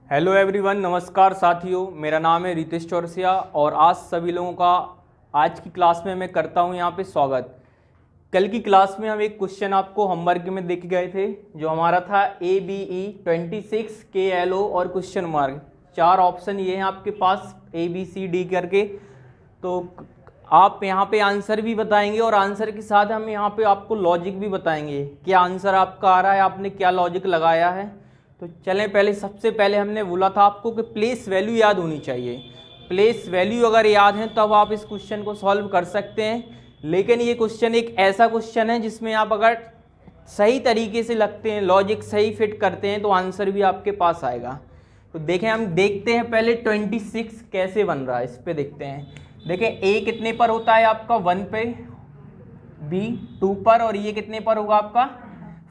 Hello everyone, नमस्कार साथियों। मेरा नाम है रितेश चौरसिया और आज सभी लोगों का आज की क्लास में मैं करता हूं यहाँ पे स्वागत। कल की क्लास में हम एक क्वेश्चन आपको होमवर्क में देख गए थे जो हमारा था ABE 26 KLO और क्वेश्चन मार्क। 4 ऑप्शन ये हैं आपके पास ABCD करके। तो आप यहाँ पे आंसर भी बताएंगे और आंसर के साथ हम यहाँ पे आपको लॉजिक भी बताएंगे क्या आंसर आपका आ रहा है, आपने क्या लॉजिक लगाया है। तो चलें, पहले सबसे पहले हमने बोला था आपको कि प्लेस वैल्यू याद होनी चाहिए। प्लेस वैल्यू अगर याद है तब आप इस क्वेश्चन को सॉल्व कर सकते हैं। लेकिन ये क्वेश्चन एक ऐसा क्वेश्चन है जिसमें आप अगर सही तरीके से लगते हैं, लॉजिक सही फिट करते हैं तो आंसर भी आपके पास आएगा। तो देखें, हम देखते हैं पहले 26 कैसे बन रहा है, इस पर देखते हैं। देखें, ए कितने पर होता है आपका 1 पे, बी 2 पर और ये कितने पर होगा आपका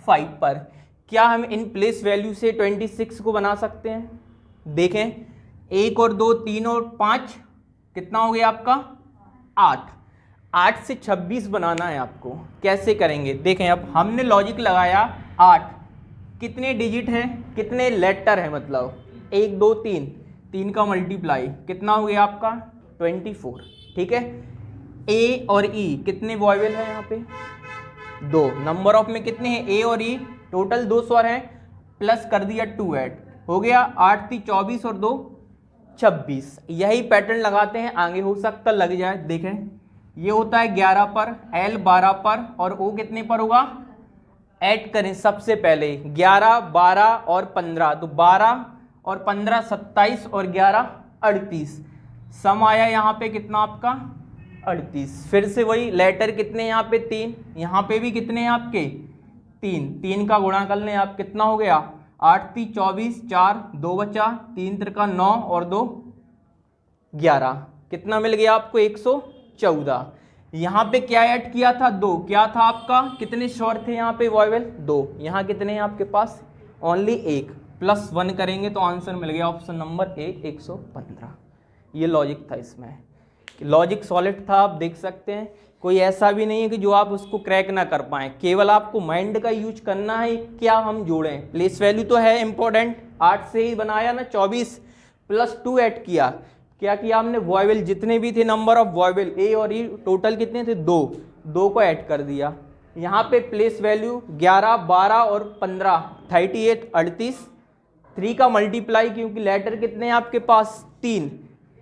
5 पर। क्या हम इन प्लेस वैल्यू से 26 को बना सकते हैं? देखें, 1 और 2 3 और 5 कितना हो गया आपका 8। 8 से 26 बनाना है आपको। कैसे करेंगे? देखें, अब हमने लॉजिक लगाया 8 कितने डिजिट है, कितने लेटर है, मतलब 1 2 3, 3 का मल्टीप्लाई कितना हो गया आपका 24। ठीक है। ए और ई कितने वॉवेल है यहाँ पे 2। नंबर ऑफ में कितने हैं ए और ई, टोटल 2 स्वर हैं, प्लस कर दिया 2 ऐड हो गया 8 3 24 और 2 26। यही पैटर्न लगाते हैं, आगे हो सकता लग जाए। देखें, ये होता है 11 पर, एल 12 पर और ओ कितने पर होगा, ऐड करें सबसे पहले 11 12 और 15, तो 12 और 15 27 और 11 38। सम आया यहाँ पे कितना आपका 38। फिर से वही लेटर कितने यहाँ पे 3, यहाँ पे भी कितने हैं आपके 3 का गुणा कर लें आप, कितना हो गया 8 3 24, 4 2 बचा, 3 त्रिका 9 और 2 11, कितना मिल गया आपको 114। यहाँ पे क्या ऐड किया था 2, क्या था आपका, कितने स्वर थे यहाँ पे वॉवेल 2, यहाँ कितने हैं आपके पास ओनली 1, प्लस 1 करेंगे तो आंसर मिल गया ऑप्शन नंबर ए 115। ये लॉजिक था, इसमें लॉजिक सॉलिड था, आप देख सकते हैं। कोई ऐसा भी नहीं है कि जो आप उसको क्रैक ना कर पाएँ, केवल आपको माइंड का यूज करना है क्या हम जोड़ें। प्लेस वैल्यू तो है इंपॉर्टेंट, 8 से ही बनाया ना 24 प्लस 2 ऐड किया, क्या किया हमने वॉवेल जितने भी थे नंबर ऑफ वॉवेल ए और ई टोटल कितने थे 2 को ऐड कर दिया। यहाँ पे प्लेस वैल्यू 11 12 और 15 38 38, 3 का मल्टीप्लाई क्योंकि लेटर कितने हैं आपके पास 3,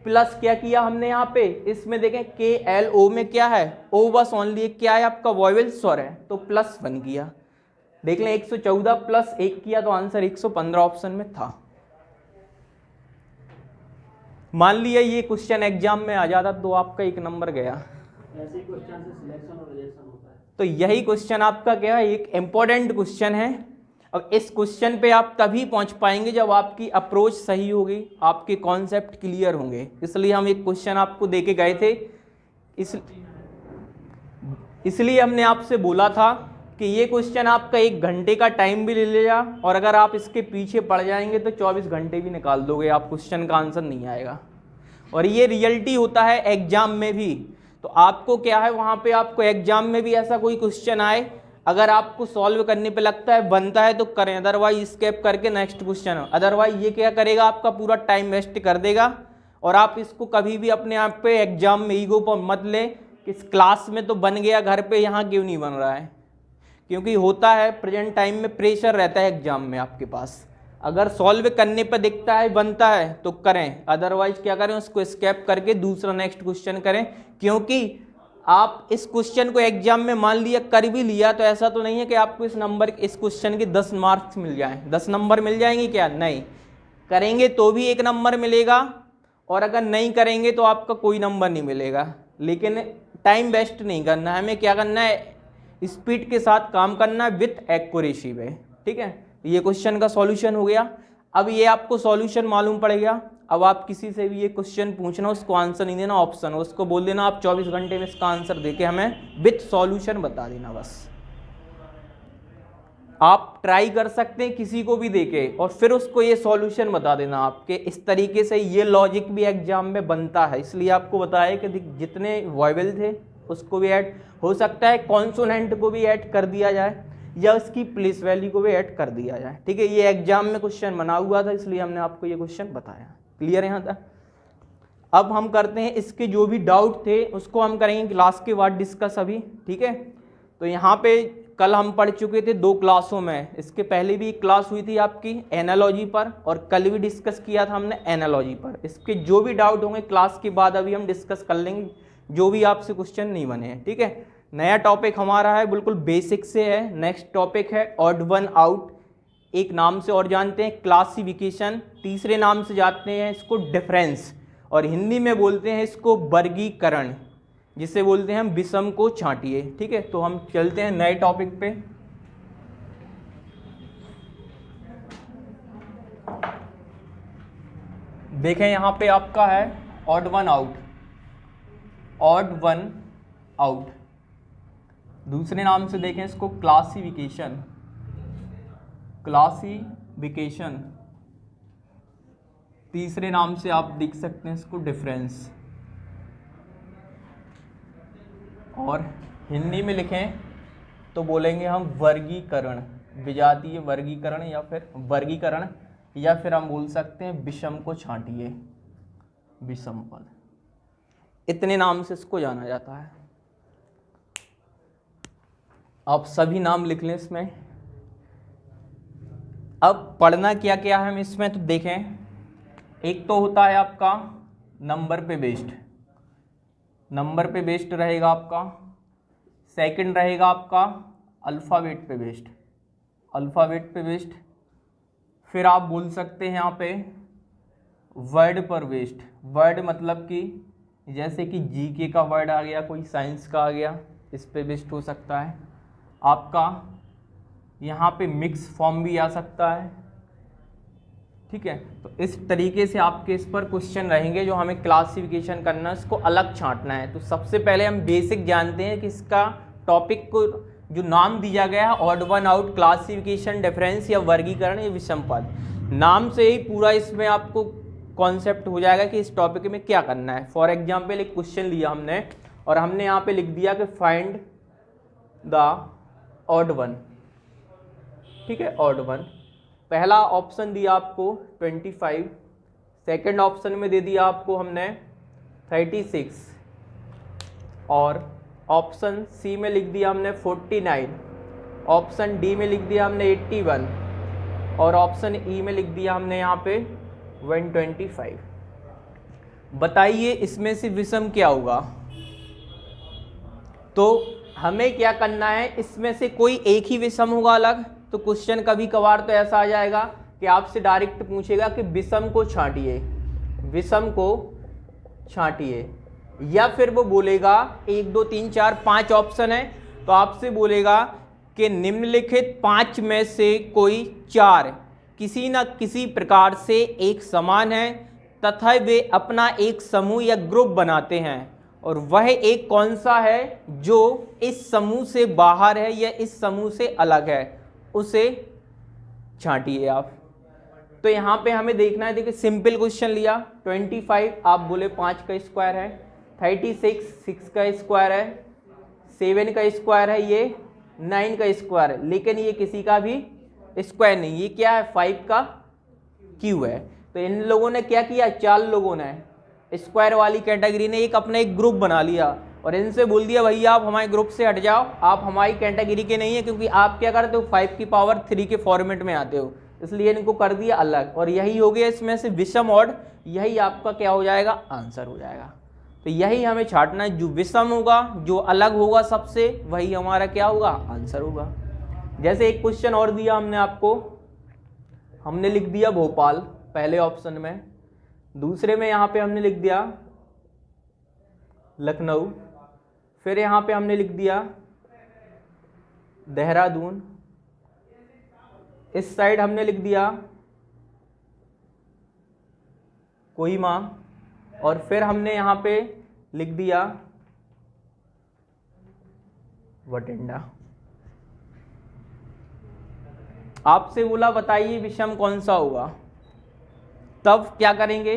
प्लस क्या किया हमने यहाँ पे, इसमें देखें KLO में क्या है ओ बस ओनली एक क्या है आपका वॉवेल स्वर है, तो प्लस 1 किया। देख लें 114 प्लस 1 किया तो आंसर 115 ऑप्शन में था। मान लिया ये क्वेश्चन एग्जाम में आ जाता तो आपका 1 नंबर गया। ऐसे क्वेश्चन से सिलेक्शन और रिजेक्शन होता है। तो यही क्वेश्चन आपका क्या है, एक इंपॉर्टेंट क्वेश्चन है। अब इस क्वेश्चन पे आप तभी पहुंच पाएंगे जब आपकी अप्रोच सही होगी, आपके कॉन्सेप्ट क्लियर होंगे। इसलिए हम एक क्वेश्चन आपको देके गए थे, इसलिए हमने आपसे बोला था कि ये क्वेश्चन आपका 1 घंटे का टाइम भी ले लेगा और अगर आप इसके पीछे पड़ जाएंगे तो 24 घंटे भी निकाल दोगे, आप क्वेश्चन का आंसर नहीं आएगा। और ये रियलिटी होता है एग्जाम में भी। तो आपको क्या है, वहाँ पे आपको एग्जाम में भी ऐसा कोई क्वेश्चन आए, अगर आपको सॉल्व करने पे लगता है बनता है तो करें, अदरवाइज स्किप करके नेक्स्ट क्वेश्चन। अदरवाइज ये क्या करेगा, आपका पूरा टाइम वेस्ट कर देगा। और आप इसको कभी भी अपने आप पे एग्जाम में ईगो पर मत लें कि इस क्लास में तो बन गया, घर पे यहाँ क्यों नहीं बन रहा है, क्योंकि होता है प्रेजेंट टाइम में प्रेशर रहता है एग्जाम में आपके पास। अगर सॉल्व करने पर दिखता है बनता है तो करें, अदरवाइज क्या करें, उसको स्किप करके दूसरा नेक्स्ट क्वेश्चन करें। क्योंकि आप इस क्वेश्चन को एग्जाम में मान लिया कर भी लिया तो ऐसा तो नहीं है कि आपको इस क्वेश्चन के 10 मार्क्स मिल जाएं, 10 नंबर मिल जाएंगे क्या, नहीं। करेंगे तो भी 1 नंबर मिलेगा और अगर नहीं करेंगे तो आपका कोई नंबर नहीं मिलेगा। लेकिन टाइम वेस्ट नहीं करना है, हमें क्या करना है, स्पीड के साथ काम करना है विथ एक्यूरेसी में। ठीक है, ये क्वेश्चन का सॉल्यूशन हो गया। अब ये आपको सॉल्यूशन मालूम पड़ेगा। अब आप किसी से भी ये क्वेश्चन पूछना, उसको आंसर नहीं देना ऑप्शन, उसको बोल देना आप 24 घंटे में इसका आंसर देके हमें विथ सॉल्यूशन बता देना बस। आप ट्राई कर सकते हैं किसी को भी देके और फिर उसको ये सॉल्यूशन बता देना आपके। इस तरीके से ये लॉजिक भी एग्जाम में बनता है, इसलिए आपको बताया कि जितने वॉवेल थे उसको भी ऐड हो सकता है, कॉन्सोनेंट को भी ऐड कर दिया जाए। या उसकी प्लेस वैल्यू को भी ऐड कर दिया जाए। ठीक है, ये एग्जाम में क्वेश्चन बना हुआ था इसलिए हमने आपको ये क्वेश्चन बताया। क्लियर है यहाँ तक? अब हम करते हैं इसके जो भी डाउट थे उसको हम करेंगे क्लास के बाद डिस्कस अभी। ठीक है, तो यहाँ पे कल हम पढ़ चुके थे 2 क्लासों में, इसके पहले भी एक क्लास हुई थी आपकी एनालॉजी पर और कल भी डिस्कस किया था हमने एनालॉजी पर। इसके जो भी डाउट होंगे क्लास के बाद अभी हम डिस्कस कर लेंगे, जो भी आपसे क्वेश्चन नहीं बने हैं। ठीक है, नया टॉपिक हमारा है बिल्कुल बेसिक से है। नेक्स्ट टॉपिक है ऑड वन आउट, एक नाम से और जानते हैं क्लासिफिकेशन, तीसरे नाम से जानते हैं इसको डिफरेंस, और हिंदी में बोलते हैं इसको वर्गीकरण, जिसे बोलते हैं हम विषम को छांटिए। ठीक है, तो हम चलते हैं नए टॉपिक पे। देखें यहाँ पे आपका है odd one out, odd one out, दूसरे नाम से देखें इसको क्लासिफिकेशन, क्लासिफिकेशन, तीसरे नाम से आप देख सकते हैं इसको डिफरेंस, और हिंदी में लिखें तो बोलेंगे हम वर्गीकरण, विजातीय वर्गीकरण या फिर वर्गीकरण, या फिर हम बोल सकते हैं विषम को छांटिए, विषम पद, इतने नाम से इसको जाना जाता है। आप सभी नाम लिख लें इसमें। अब पढ़ना क्या क्या है हम इसमें, तो देखें एक तो होता है आपका नंबर पे बेस्ड, नंबर पे बेस्ड रहेगा आपका। सेकंड रहेगा आपका अल्फ़ाबेट पे बेस्ड, अल्फ़ाबेट पे बेस्ड। फिर आप बोल सकते हैं यहाँ पे वर्ड पर बेस्ड, वर्ड मतलब कि जैसे कि जीके का वर्ड आ गया, कोई साइंस का आ गया, इस पे बेस्ड हो सकता है आपका। यहाँ पे मिक्स फॉर्म भी आ सकता है। ठीक है, तो इस तरीके से आपके इस पर क्वेश्चन रहेंगे जो हमें क्लासिफिकेशन करना है, इसको अलग छांटना है। तो सबसे पहले हम बेसिक जानते हैं कि इसका टॉपिक को जो नाम दिया गया है odd one out, classification, difference या वर्गीकरण या विषम पद, नाम से ही पूरा इसमें आपको कॉन्सेप्ट हो जाएगा कि इस टॉपिक में क्या करना है। फॉर एग्जाम्पल एक क्वेश्चन लिया हमने और हमने यहाँ पे लिख दिया कि फाइंड द ऑड वन। ठीक है, ऑड वन, पहला ऑप्शन दिया आपको 25, सेकंड ऑप्शन में दे दिया आपको हमने 36, और ऑप्शन सी में लिख दिया हमने 49, ऑप्शन डी में लिख दिया हमने 81, और ऑप्शन ई में लिख दिया हमने यहाँ पे 125। बताइए इसमें से विषम क्या होगा? तो हमें क्या करना है, इसमें से कोई एक ही विषम होगा अलग। तो क्वेश्चन कभी कभार तो ऐसा आ जाएगा कि आपसे डायरेक्ट पूछेगा कि विषम को छांटिए, विषम को छांटिए, या फिर वो बोलेगा 1 2 3 4 5 ऑप्शन है तो आपसे बोलेगा कि निम्नलिखित 5 में से कोई 4 किसी न किसी प्रकार से एक समान है तथा वे अपना एक समूह या ग्रुप बनाते हैं, और वह एक कौन सा है जो इस समूह से बाहर है या इस समूह से अलग है, उसे छांटिए आप। तो यहाँ पे हमें देखना है, देखिए सिंपल क्वेश्चन लिया, 25 आप बोले 5 का स्क्वायर है, 36 6 का स्क्वायर है, 7 का स्क्वायर है, ये 9 का स्क्वायर है, लेकिन ये किसी का भी स्क्वायर नहीं, ये क्या है 5 का क्यूब है। तो इन लोगों ने क्या किया, 4 लोगों ने स्क्वायर वाली कैटेगरी ने एक अपना एक ग्रुप बना लिया और इनसे बोल दिया भैया आप हमारे ग्रुप से हट जाओ, आप हमारी कैटेगरी के नहीं है, क्योंकि आप क्या करते हो 5 की पावर 3 के फॉर्मेट में आते हो, इसलिए इनको कर दिया अलग। और यही हो गया इसमें से विषम ऑड, यही आपका क्या हो जाएगा, आंसर हो जाएगा। तो यही हमें छांटना है, जो विषम होगा, जो अलग होगा सबसे, वही हमारा क्या होगा, आंसर होगा। जैसे एक क्वेश्चन और दिया हमने आपको, हमने लिख दिया भोपाल पहले ऑप्शन में, दूसरे में यहाँ पे हमने लिख दिया लखनऊ, फिर यहाँ पे हमने लिख दिया देहरादून, इस साइड हमने लिख दिया कोहिमा, और फिर हमने यहाँ पे लिख दिया बठिंडा। आपसे बोला बताइए विषम कौन सा होगा, तब क्या करेंगे,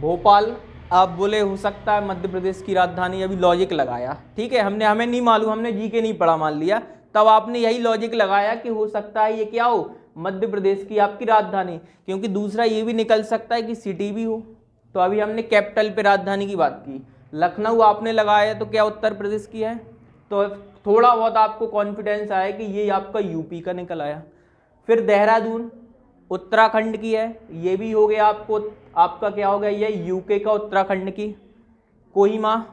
भोपाल आप बोले हो सकता है मध्य प्रदेश की राजधानी, अभी लॉजिक लगाया, ठीक है, हमें नहीं मालूम, हमने जी के नहीं पढ़ा मान लिया, तब आपने यही लॉजिक लगाया कि हो सकता है ये क्या हो, मध्य प्रदेश की आपकी राजधानी, क्योंकि दूसरा ये भी निकल सकता है कि सिटी भी हो। तो अभी हमने कैपिटल पे राजधानी की बात की, लखनऊ आपने लगाया तो क्या उत्तर प्रदेश की है, तो थोड़ा बहुत आपको कॉन्फिडेंस आया कि ये आपका यूपी का निकल आया। फिर देहरादून उत्तराखंड की है, ये भी हो गया आपको, आपका क्या हो गया, ये यूके का उत्तराखंड की। कोहिमा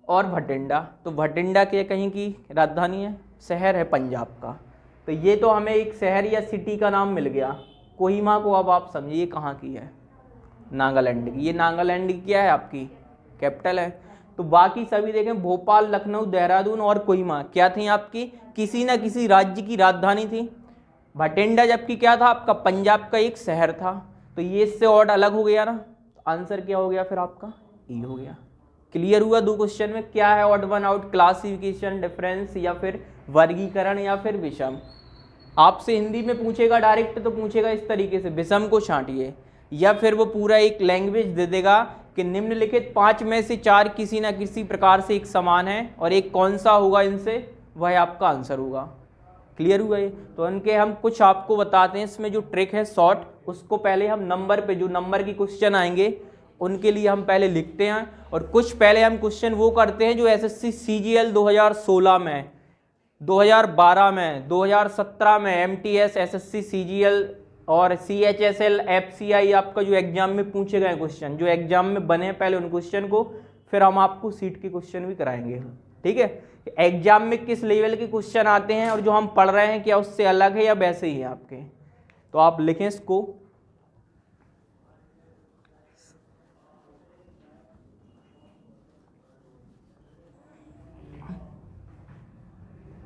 और भटिंडा, तो भटिंडा के कहीं की राजधानी है, शहर है पंजाब का। तो ये तो हमें एक शहर या सिटी का नाम मिल गया। कोहिमा को अब आप समझिए कहाँ की है, नागालैंड की। ये नागालैंड की क्या है आपकी कैपिटल है। तो बाकी सभी देखें, भोपाल, लखनऊ, देहरादून और कोहिमा क्या थी आपकी, किसी न किसी राज्य की राजधानी थी। भटिंडा जबकि क्या था आपका, पंजाब का एक शहर था। तो ये इससे और अलग हो गया ना, आंसर क्या हो गया फिर आपका, ई हो गया। क्लियर हुआ दो क्वेश्चन में, क्या है odd one out, classification, difference या फिर वर्गीकरण या फिर विषम। आपसे हिंदी में पूछेगा डायरेक्ट तो पूछेगा इस तरीके से, विषम को छांटिए, या फिर वो पूरा एक लैंग्वेज दे देगा कि निम्नलिखित 5 में से 4 किसी ना किसी प्रकार से एक समान है और एक कौन सा होगा इनसे, वह आपका आंसर होगा। क्लियर हुआ ये। तो उनके हम कुछ आपको बताते हैं, इसमें जो ट्रिक है शॉर्ट, उसको पहले हम नंबर पे, जो नंबर की क्वेश्चन आएंगे उनके लिए हम पहले लिखते हैं, और कुछ पहले हम क्वेश्चन वो करते हैं जो एसएससी सीजीएल 2016 में, 2012 में, 2017 में, एमटीएस, एसएससी सीजीएल और सीएचएसएल, एफसीआई आपका जो एग्जाम में पूछे गए क्वेश्चन, जो एग्जाम में बने पहले उन क्वेश्चन को, फिर हम आपको सीट के क्वेश्चन भी कराएंगे। ठीक है, एग्जाम में किस लेवल के क्वेश्चन आते हैं और जो हम पढ़ रहे हैं क्या उससे अलग है या वैसे ही है आपके। तो आप लिखें इसको,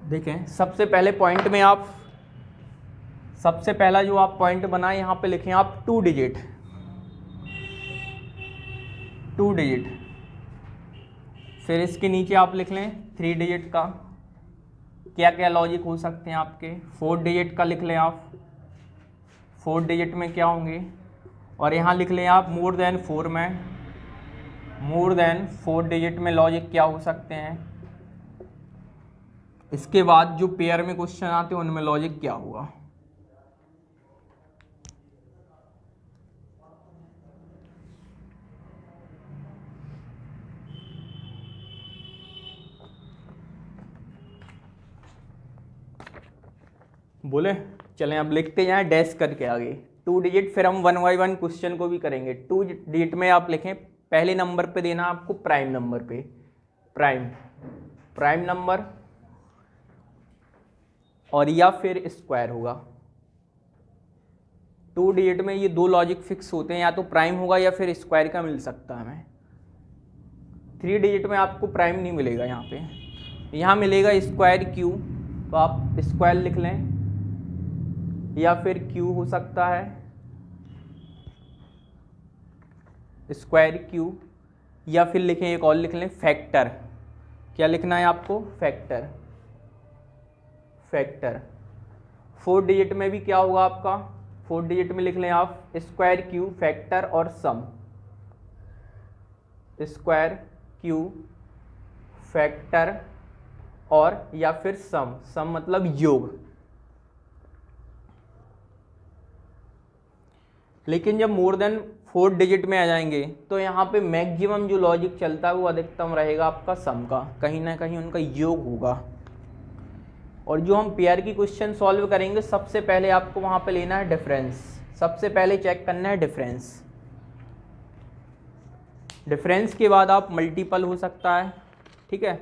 देखें सबसे पहले पॉइंट में आप, सबसे पहला जो आप पॉइंट बनाए यहाँ पे लिखें आप 2 डिजिट, 2 डिजिट। फिर इसके नीचे आप लिख लें 3 डिजिट का। क्या क्या लॉजिक हो सकते हैं आपके, 4 डिजिट का लिख लें आप, 4 डिजिट में क्या होंगे, और यहाँ लिख लें आप मोर देन 4 में, मोर देन 4 डिजिट में लॉजिक क्या हो सकते हैं। इसके बाद जो पेयर में क्वेश्चन आते हैं उनमें लॉजिक क्या होगा। बोले चलें अब लिखते जाएं डैश करके आगे 2 डिजिट, फिर हम 1 बाय 1 क्वेश्चन को भी करेंगे। 2 डिजिट में आप लिखें, पहले नंबर पे देना आपको प्राइम नंबर पे, प्राइम, प्राइम नंबर, और या फिर स्क्वायर होगा। 2 डिजिट में ये 2 लॉजिक फिक्स होते हैं, या तो प्राइम होगा या फिर स्क्वायर का मिल सकता है हमें। 3 डिजिट में आपको प्राइम नहीं मिलेगा, यहाँ पे यहाँ मिलेगा स्क्वायर क्यू, तो आप स्क्वायर लिख लें, या फिर क्यू हो सकता है, स्क्वायर क्यू, या फिर लिखें एक और लिख लें फैक्टर। क्या लिखना है आपको, फैक्टर, फैक्टर। 4 डिजिट में भी क्या होगा आपका, 4 डिजिट में लिख लें आप स्क्वायर क्यू, फैक्टर और सम, स्क्वायर क्यू, फैक्टर और या फिर सम, सम मतलब योग। लेकिन जब मोर देन 4 डिजिट में आ जाएंगे तो यहाँ पे मैक्सिमम जो लॉजिक चलता है वो अधिकतम रहेगा आपका सम का, कहीं ना कहीं उनका योग होगा। और जो हम पेयर की क्वेश्चन सॉल्व करेंगे सबसे पहले आपको वहाँ पे लेना है डिफरेंस, सबसे पहले चेक करना है डिफरेंस। डिफरेंस के बाद आप मल्टीपल हो सकता है, ठीक है,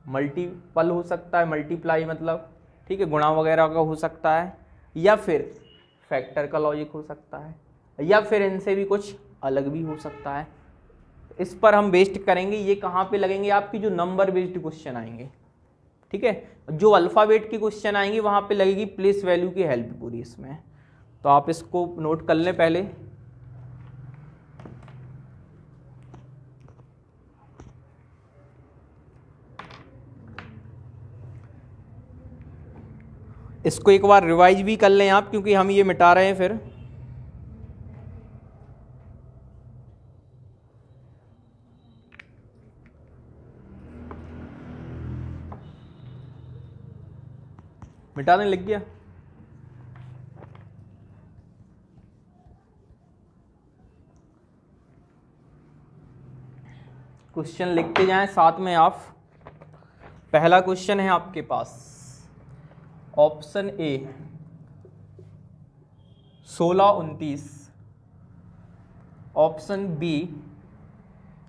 मल्टीपल हो सकता है, मल्टीप्लाई मतलब, ठीक है, गुणा वगैरह का हो सकता है, या फिर फैक्टर का लॉजिक हो सकता है, या फिर इनसे भी कुछ अलग भी हो सकता है। इस पर हम बेस्ड करेंगे, ये कहाँ पे लगेंगे आपकी जो नंबर बेस्ड क्वेश्चन आएंगे, ठीक है। जो अल्फ़ाबेट के क्वेश्चन आएंगे वहाँ पे लगेगी प्लेस वैल्यू की हेल्प पूरी इसमें, तो आप इसको नोट कर लें पहले। इसको एक बार रिवाइज भी कर लें आप, क्योंकि हम ये मिटा रहे हैं फिर। मिटाने लग गया। क्वेश्चन लिखते जाएं साथ में आप। पहला क्वेश्चन है आपके पास ऑप्शन ए 16-29, ऑप्शन बी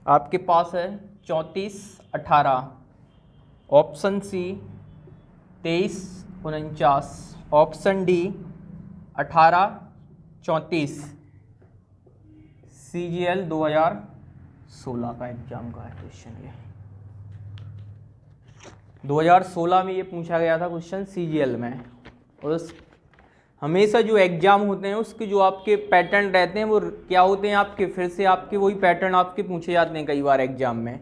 आपके पास है 34-18, option C 23-49, option D 18-34। CGL 2016 का एग्जाम का है क्वेश्चन। ये 2016 में ये पूछा गया था क्वेश्चन CGL में। और हमेशा जो एग्जाम होते हैं उसके जो आपके पैटर्न रहते हैं वो क्या होते हैं आपके, फिर से आपके वही पैटर्न आपके पूछे जाते हैं कई बार एग्जाम में।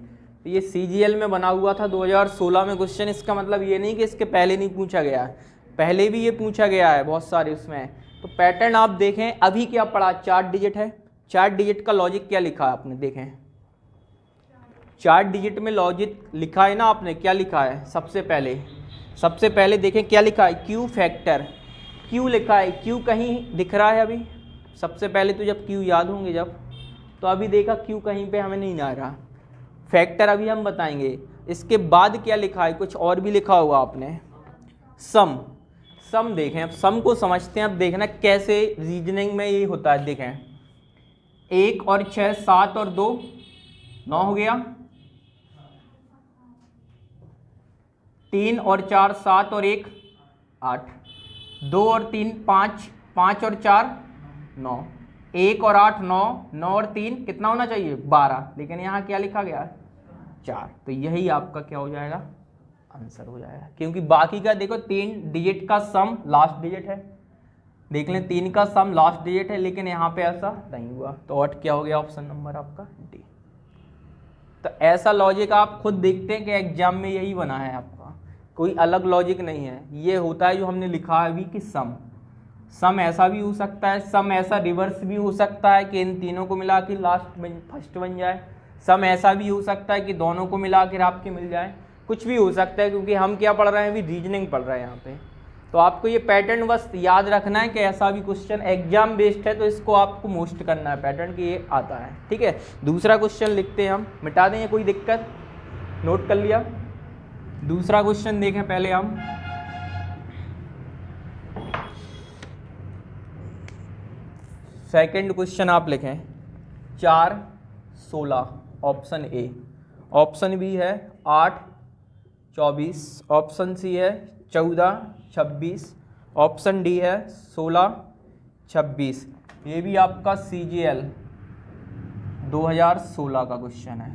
तो ये CGL में बना हुआ था 2016 में क्वेश्चन। इसका मतलब ये नहीं कि इसके पहले नहीं पूछा गया है, पहले भी ये पूछा गया है बहुत सारे उसमें। तो पैटर्न आप देखें, अभी क्या पढ़ा, 4 डिजिट है। 4 डिजिट का लॉजिक क्या लिखा है आपने, देखें 4 डिजिट में लॉजिक लिखा है ना आपने, क्या लिखा है सबसे पहले देखें क्या लिखा है, क्यू फैक्टर, क्यू लिखा है। क्यू कहीं दिख रहा है अभी? सबसे पहले तो जब क्यू याद होंगे जब, तो अभी देखा क्यू कहीं पे हमें नहीं आ रहा। फैक्टर अभी हम बताएंगे। इसके बाद क्या लिखा है, कुछ और भी लिखा होगा आपने, सम देखें। अब सम को समझते हैं। अब देखना कैसे रीजनिंग में ये होता है। देखें 1 और 6 7 और 2 9 हो गया, 3 और 4 7 और 1 8, 2 और 3 5, 5 और 4 9, 1 और 8 9, 9 और 3 कितना होना चाहिए 12, लेकिन यहाँ क्या लिखा गया 4। तो यही आपका क्या हो जाएगा, आंसर हो जाएगा। क्योंकि बाकी का देखो 3 डिजिट का सम लास्ट डिजिट है, देख लें 3 का सम लास्ट डिजिट है, लेकिन यहाँ पे ऐसा नहीं हुआ। तो और क्या हो गया ऑप्शन नंबर आपका डी। तो ऐसा लॉजिक आप खुद देखते हैं कि एग्जाम में यही बना है आपका, कोई अलग लॉजिक नहीं है। ये होता है जो हमने लिखा है अभी कि सम ऐसा भी हो सकता है, सम ऐसा रिवर्स भी हो सकता है कि इन तीनों को मिला के लास्ट में फर्स्ट बन जाए। सम ऐसा भी हो सकता है कि दोनों को मिला कर आपके मिल जाए, कुछ भी हो सकता है। क्योंकि हम क्या पढ़ रहे हैं अभी, रीजनिंग पढ़ रहे हैं यहाँ पे। तो आपको ये पैटर्न बस याद रखना है कि ऐसा भी क्वेश्चन एग्जाम बेस्ड है, तो इसको आपको मोस्ट करना है पैटर्न कि ये आता है। ठीक है, दूसरा क्वेश्चन लिखते हैं हम, मिटा देंगे कोई दिक्कत, नोट कर लिया। दूसरा क्वेश्चन देखें पहले हम, सेकंड क्वेश्चन आप लिखें 4 16, ऑप्शन ए, ऑप्शन बी है 8 24, ऑप्शन सी है 14 26, ऑप्शन डी है 16 26। ये भी आपका CGL 2016 का क्वेश्चन है।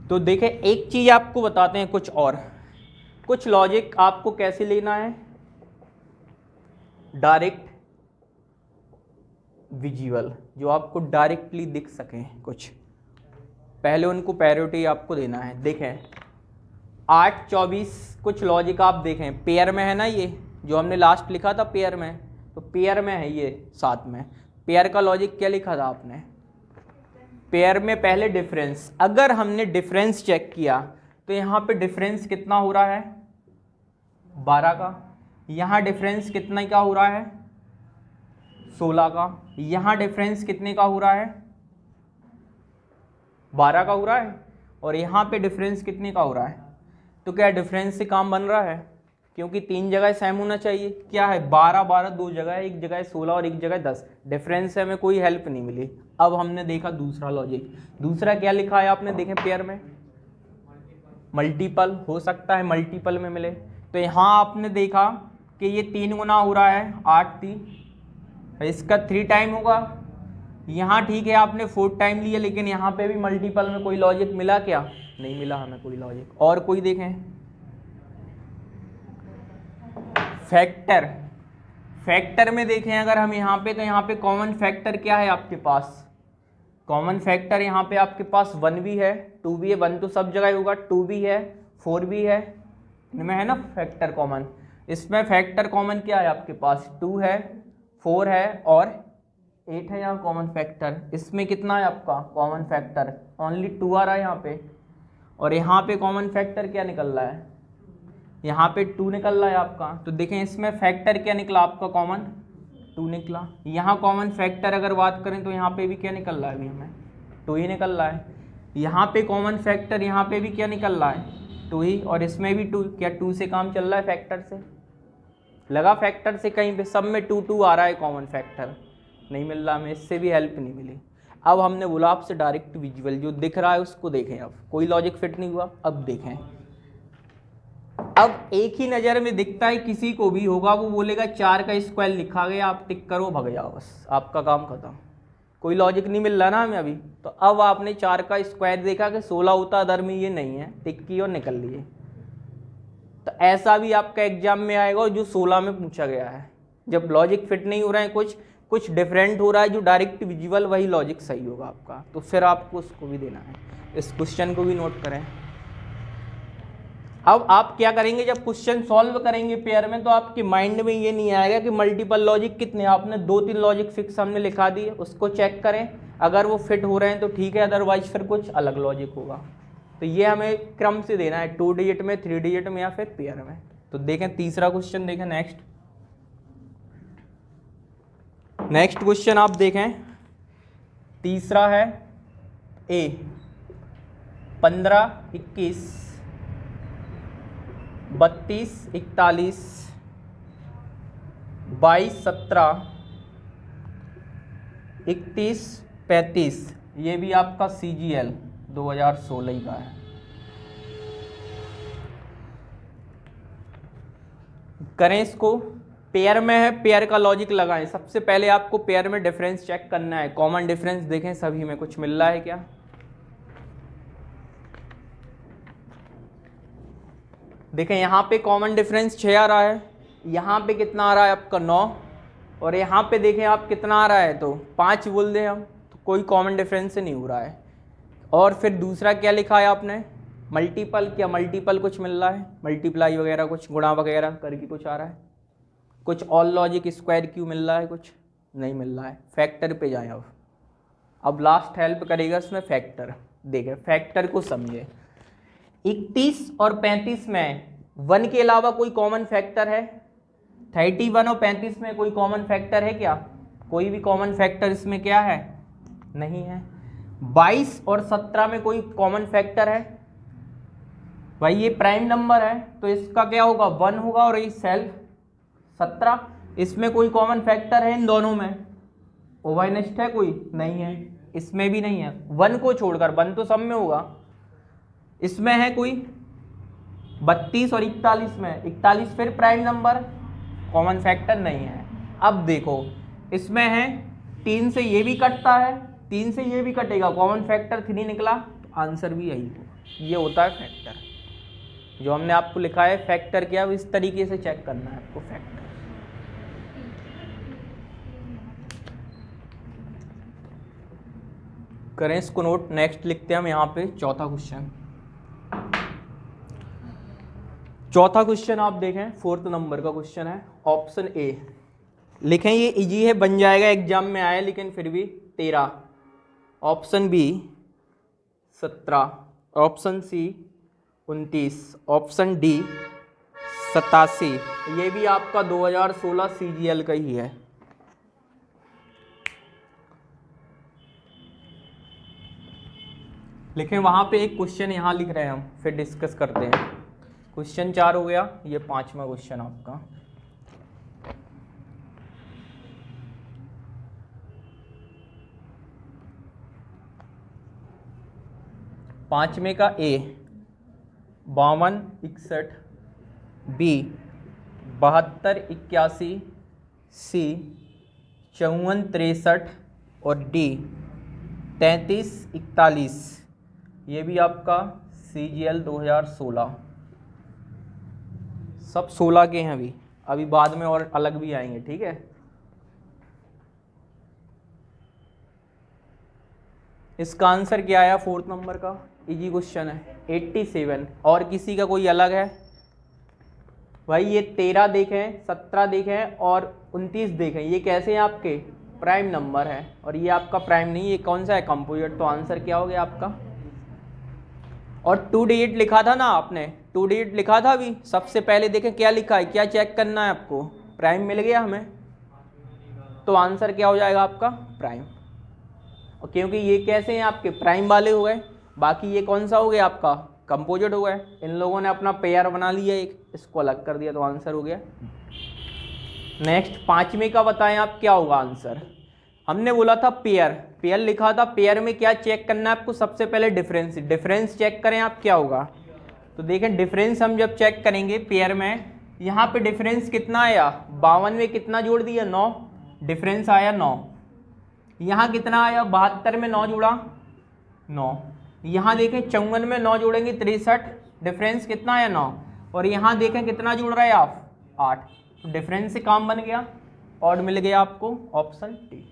तो देखें एक चीज आपको बताते हैं, कुछ लॉजिक आपको कैसे लेना है, डायरेक्ट विजुअल, जो आपको डायरेक्टली दिख सकें। कुछ पहले उनको प्रायोरिटी आपको देना है। देखें 8 24, कुछ लॉजिक आप देखें पेयर में है ना, ये जो हमने लास्ट लिखा था पेयर में, तो पेयर में है ये साथ में। पेयर का लॉजिक क्या लिखा था आपने, पेयर में पहले डिफरेंस। अगर हमने डिफरेंस चेक किया तो यहाँ पे डिफरेंस कितना हो रहा है 12 का, यहाँ डिफरेंस कितने का हो रहा है 16 का, यहाँ डिफरेंस कितने का हो रहा है 12 का हो रहा है, और यहाँ पे डिफरेंस कितने का हो रहा है। तो क्या डिफरेंस से काम बन रहा है, क्योंकि 3 जगह सेम होना चाहिए। क्या है 12 12 2 जगह है, एक जगह 16 और एक जगह 10, डिफरेंस से हमें कोई हेल्प नहीं मिली। अब हमने देखा दूसरा लॉजिक, दूसरा क्या लिखा है आपने, देखें पेयर में मल्टीपल हो सकता है, मल्टीपल में मिले। तो यहाँ आपने देखा कि ये 3 गुना हो रहा है 8 3, इसका 3 टाइम होगा। यहाँ ठीक है आपने 4 टाइम लिया, लेकिन यहाँ पे भी मल्टीपल में कोई लॉजिक मिला क्या, नहीं मिला हमें कोई लॉजिक। और कोई देखें फैक्टर में देखें अगर हम यहाँ पे, तो यहाँ पे कॉमन फैक्टर क्या है आपके पास, कॉमन फैक्टर यहाँ पे आपके पास 1 भी है 2 भी है, 1 तो सब जगह होगा, 2 भी है 4 भी है, इनमें है ना फैक्टर कॉमन। इसमें फैक्टर कॉमन क्या है आपके पास, 2 है 4 है और 8 है यहाँ कॉमन फैक्टर। इसमें कितना है आपका कॉमन फैक्टर, ओनली 2 आ रहा है यहाँ पे। और यहाँ पे कॉमन फैक्टर क्या निकल रहा है, यहाँ पे 2 निकल रहा है आपका। तो देखें इसमें फैक्टर क्या निकला आपका, कॉमन 2 निकला। यहाँ कॉमन फैक्टर अगर बात करें तो यहाँ पे भी क्या निकल रहा है, अभी हमें 2 ही निकल रहा है। यहाँ पे कॉमन फैक्टर, यहाँ पे भी क्या निकल रहा है, 2 ही, और इसमें भी 2। क्या 2 से काम चल रहा है, फैक्टर से लगा, फैक्टर से कहीं पे सब में 2 2 आ रहा है, कॉमन फैक्टर नहीं मिल रहा हमें, इससे भी हेल्प नहीं मिली। अब हमने बोला आपसे डायरेक्ट विजुअल जो दिख रहा है उसको देखें। अब कोई लॉजिक फिट नहीं हुआ, अब देखें। अब एक ही नज़र में दिखता है, किसी को भी होगा वो बोलेगा 4 का स्क्वायर लिखा गया, आप टिक करो भग जाओ, बस आपका काम खत्म। कोई लॉजिक नहीं मिल रहा ना हमें अभी। तो अब आपने 4 का स्क्वायर देखा कि 16 होता, अदर में ये नहीं है, टिक की और निकल लिए। तो ऐसा भी आपका एग्जाम में आएगा और जो 16 में पूछा गया है, जब लॉजिक फिट नहीं हो रहा है, कुछ डिफरेंट हो रहा है, जो डायरेक्ट विजुअल वही लॉजिक सही होगा आपका, तो फिर आपको उसको भी देना है। इस क्वेश्चन को भी नोट करें। अब आप क्या करेंगे, जब क्वेश्चन सॉल्व करेंगे पेयर में, तो आपके माइंड में ये नहीं आएगा कि मल्टीपल लॉजिक कितने, आपने 2-3 लॉजिक फिक्स हमने लिखा दिए, उसको चेक करें, अगर वो फिट हो रहे हैं तो ठीक है, अदरवाइज फिर कुछ अलग लॉजिक होगा। तो ये हमें क्रम से देना है, 2 डिजिट में, 3 डिजिट में या फिर पेयर में। तो देखें तीसरा क्वेश्चन देखें। नेक्स्ट क्वेश्चन आप देखें, तीसरा है ए 15 21 32 41 22 17 31 35। ये भी आपका CGL 2016 ही का है। करें इसको, पेयर में है, पेयर का लॉजिक लगाएं। सबसे पहले आपको पेयर में डिफरेंस चेक करना है, कॉमन डिफरेंस देखें सभी में कुछ मिल रहा है क्या। देखें यहाँ पे कॉमन डिफरेंस 6 आ रहा है, यहाँ पे कितना आ रहा है आपका 9, और यहाँ पे देखें आप कितना आ रहा है, तो 5 बोल दें हम, तो कोई कॉमन डिफरेंस से नहीं हो रहा है। और फिर दूसरा क्या लिखा है आपने, मल्टीपल, क्या मल्टीपल कुछ मिल रहा है, मल्टीप्लाई वगैरह कुछ, गुणा वगैरह करके कुछ आ रहा है, कुछ ऑल लॉजिक स्क्वायर क्यों मिल रहा है, कुछ नहीं मिल रहा है। फैक्टर पे जाएं अब लास्ट हेल्प करेगा इसमें फैक्टर। देखें फैक्टर को समझे, 31 और 35 में 1 के अलावा कोई कॉमन फैक्टर है, 31 और 35 में कोई कॉमन फैक्टर है क्या, कोई भी कॉमन फैक्टर इसमें क्या है, नहीं है। 22 और 17 में कोई कॉमन फैक्टर है, भाई ये प्राइम नंबर है तो इसका क्या होगा, 1 होगा, और ये सेल्फ 17, इसमें कोई कॉमन फैक्टर है इन दोनों में, ओवाइनेस्ट है कोई, नहीं है, इसमें भी नहीं है। 1 को छोड़कर, 1 तो सब में होगा, इसमें है कोई 32 और 41 में, 41 फिर प्राइम नंबर, कॉमन फैक्टर नहीं है। अब देखो इसमें है 3 से ये भी कटता है, 3 से ये भी कटेगा, कॉमन फैक्टर 3 निकला, तो आंसर भी यही होगा। ये होता है फैक्टर, जो हमने आपको लिखा है फैक्टर क्या, इस तरीके से चेक करना है आपको फैक्टर। करें इसको नोट। नेक्स्ट लिखते हैं हम यहाँ पे चौथा क्वेश्चन। चौथा क्वेश्चन आप देखें, 4th नंबर का क्वेश्चन है, ऑप्शन ए लिखें। ये इजी है, बन जाएगा, एग्जाम में आया, लेकिन फिर भी 13, option B 17, option C 29, option D 87। ये भी आपका 2016 CGL का ही है। लेकिन वहाँ पे एक क्वेश्चन यहाँ लिख रहे हैं हम, फिर डिस्कस करते हैं। क्वेश्चन 4 हो गया, ये 5वां क्वेश्चन आपका। पांचवें का ए 52 61, बी 72 81, सी 54 63 और डी 33 41। ये भी आपका CGL 2016, सब 16 के हैं अभी बाद में और अलग भी आएंगे, ठीक है। इसका आंसर क्या आया 4th नंबर का, इजी क्वेश्चन है, 87। और किसी का कोई अलग है भाई, ये 13 देखें, 17 देखें और 29 देखें, ये कैसे हैं आपके, प्राइम नंबर है, और ये आपका प्राइम नहीं, ये कौन सा है, कंपोजिट। तो आंसर क्या हो गया आपका और 2 डिजिट लिखा था ना आपने, 2 डिजिट लिखा था अभी। सबसे पहले देखें क्या लिखा है, क्या चेक करना है आपको, प्राइम मिल गया हमें, तो आंसर क्या हो जाएगा आपका प्राइम। और क्योंकि ये कैसे हैं आपके प्राइम वाले हो गए, बाकी ये कौन सा हो गया आपका कंपोजिट हो गया। इन लोगों ने अपना पेयर बना लिया एक, इसको अलग कर दिया तो आंसर हो गया। नेक्स्ट 5वें का बताएं आप क्या होगा आंसर। हमने बोला था पेयर, पेयर लिखा था, पेयर में क्या चेक करना है आपको, सबसे पहले डिफरेंस, डिफरेंस चेक करें आप क्या होगा। तो देखें डिफरेंस हम जब चेक करेंगे पेयर में, यहाँ पे डिफरेंस कितना आया, 52 में कितना जोड़ दिया 9, डिफरेंस आया 9। यहाँ कितना आया 72 में 9 जोड़ा 9। यहाँ देखें 54 में 9 जोड़ेंगे 63, डिफरेंस कितना आया 9। और यहाँ देखें कितना जोड़ रहे हैं आप 8, तो डिफरेंस से काम बन गया, और मिल गया आपको ऑप्शन डी।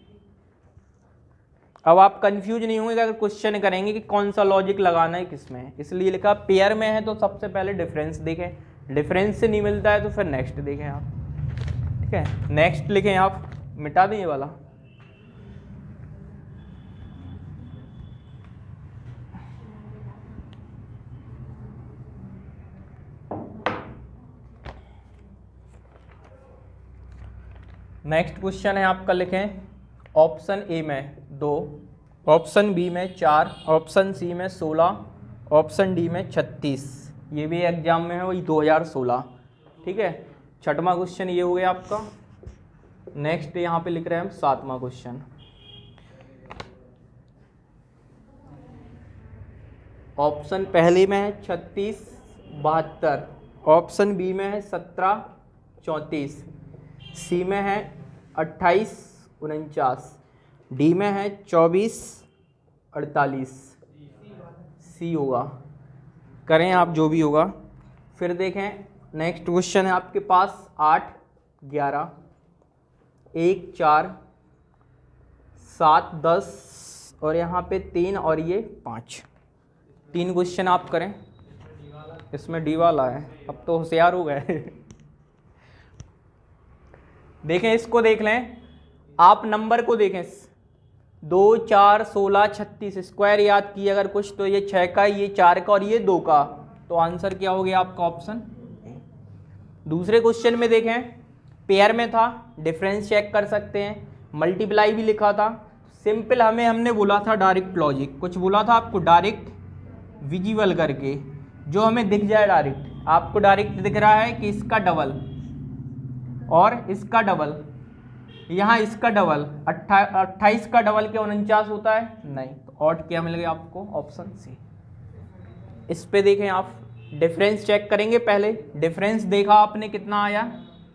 अब आप कंफ्यूज नहीं होंगे अगर क्वेश्चन करेंगे कि कौन सा लॉजिक लगाना है किसमें, इसलिए लिखा पेयर में है तो सबसे पहले डिफरेंस देखें, डिफरेंस से नहीं मिलता है तो फिर नेक्स्ट देखें आप। ठीक है, नेक्स्ट लिखें आप, मिटा दें ये वाला। नेक्स्ट क्वेश्चन है आपका, लिखें ऑप्शन ए में 2, ऑप्शन बी में 4, ऑप्शन सी में 16, ऑप्शन डी में 36। ये भी एग्जाम में है वही 2016। ठीक है, 6वां क्वेश्चन ये हो गया आपका। नेक्स्ट यहाँ पे लिख रहे हैं हम 7वां क्वेश्चन। ऑप्शन पहले में है 36 72, ऑप्शन बी में है 17 34, सी में है 28 49, डी में है 24 48, सी होगा। करें आप जो भी होगा। फिर देखें नेक्स्ट क्वेश्चन है आपके पास 8 11 1 4 7 10 और यहाँ पे 3 और ये 5। 3 क्वेश्चन आप करें, इसमें डी वाला है, अब तो होशियार हो गए। देखें इसको देख लें आप, नंबर को देखें 2 4 16 36, स्क्वायर याद किए अगर कुछ तो ये 6 का, ये 4 का और ये 2 का, तो आंसर क्या हो गया आपका ऑप्शन। दूसरे क्वेश्चन में देखें पेयर में था, डिफरेंस चेक कर सकते हैं, मल्टीप्लाई भी लिखा था। सिंपल हमने बोला था डायरेक्ट लॉजिक, कुछ बोला था आपको डायरेक्ट विजिबल करके, जो हमें दिख जाए डायरेक्ट। आपको डायरेक्ट दिख रहा है कि इसका डबल और इसका डबल, यहाँ इसका डबल 28 का डबल क्या 49 होता है, नहीं, तो ऑड क्या मिल गया आपको ऑप्शन सी। इस पे देखें आप, डिफरेंस चेक करेंगे पहले। डिफरेंस देखा आपने कितना आया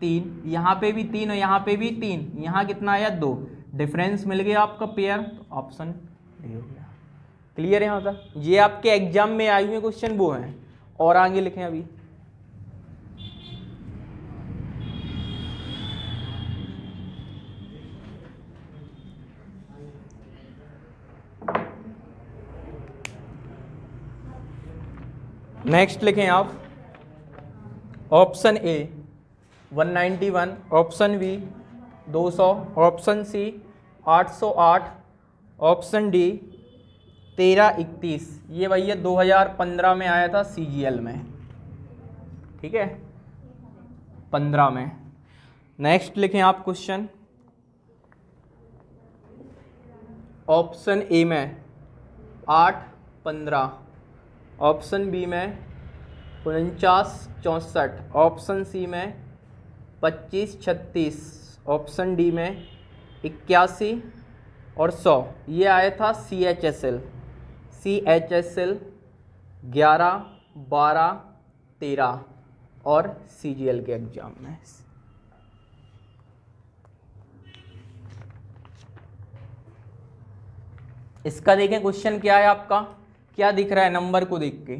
3, यहाँ पे भी 3 और यहाँ पे भी 3, यहाँ कितना आया 2, डिफरेंस मिल गया आपका पेयर, तो ऑप्शन डी हो गया। क्लियर है यहाँ तक। ये आपके एग्जाम में आए हुए क्वेश्चन वो हैं, और आगे लिखें अभी। नेक्स्ट लिखें आप, option A 191, option B 200, option C 808, option D 1331। ये भैया 2015 में आया था CGL में, ठीक है 15 में। नेक्स्ट लिखें आप क्वेश्चन, ऑप्शन ए में 8 15, ऑप्शन बी में 49 64, ऑप्शन सी में 25 36, ऑप्शन डी में 81 और 100। ये आया था CHSL 11 12 13 और CGL के एग्जाम में। इसका देखें क्वेश्चन क्या है आपका, क्या दिख रहा है नंबर को देख के।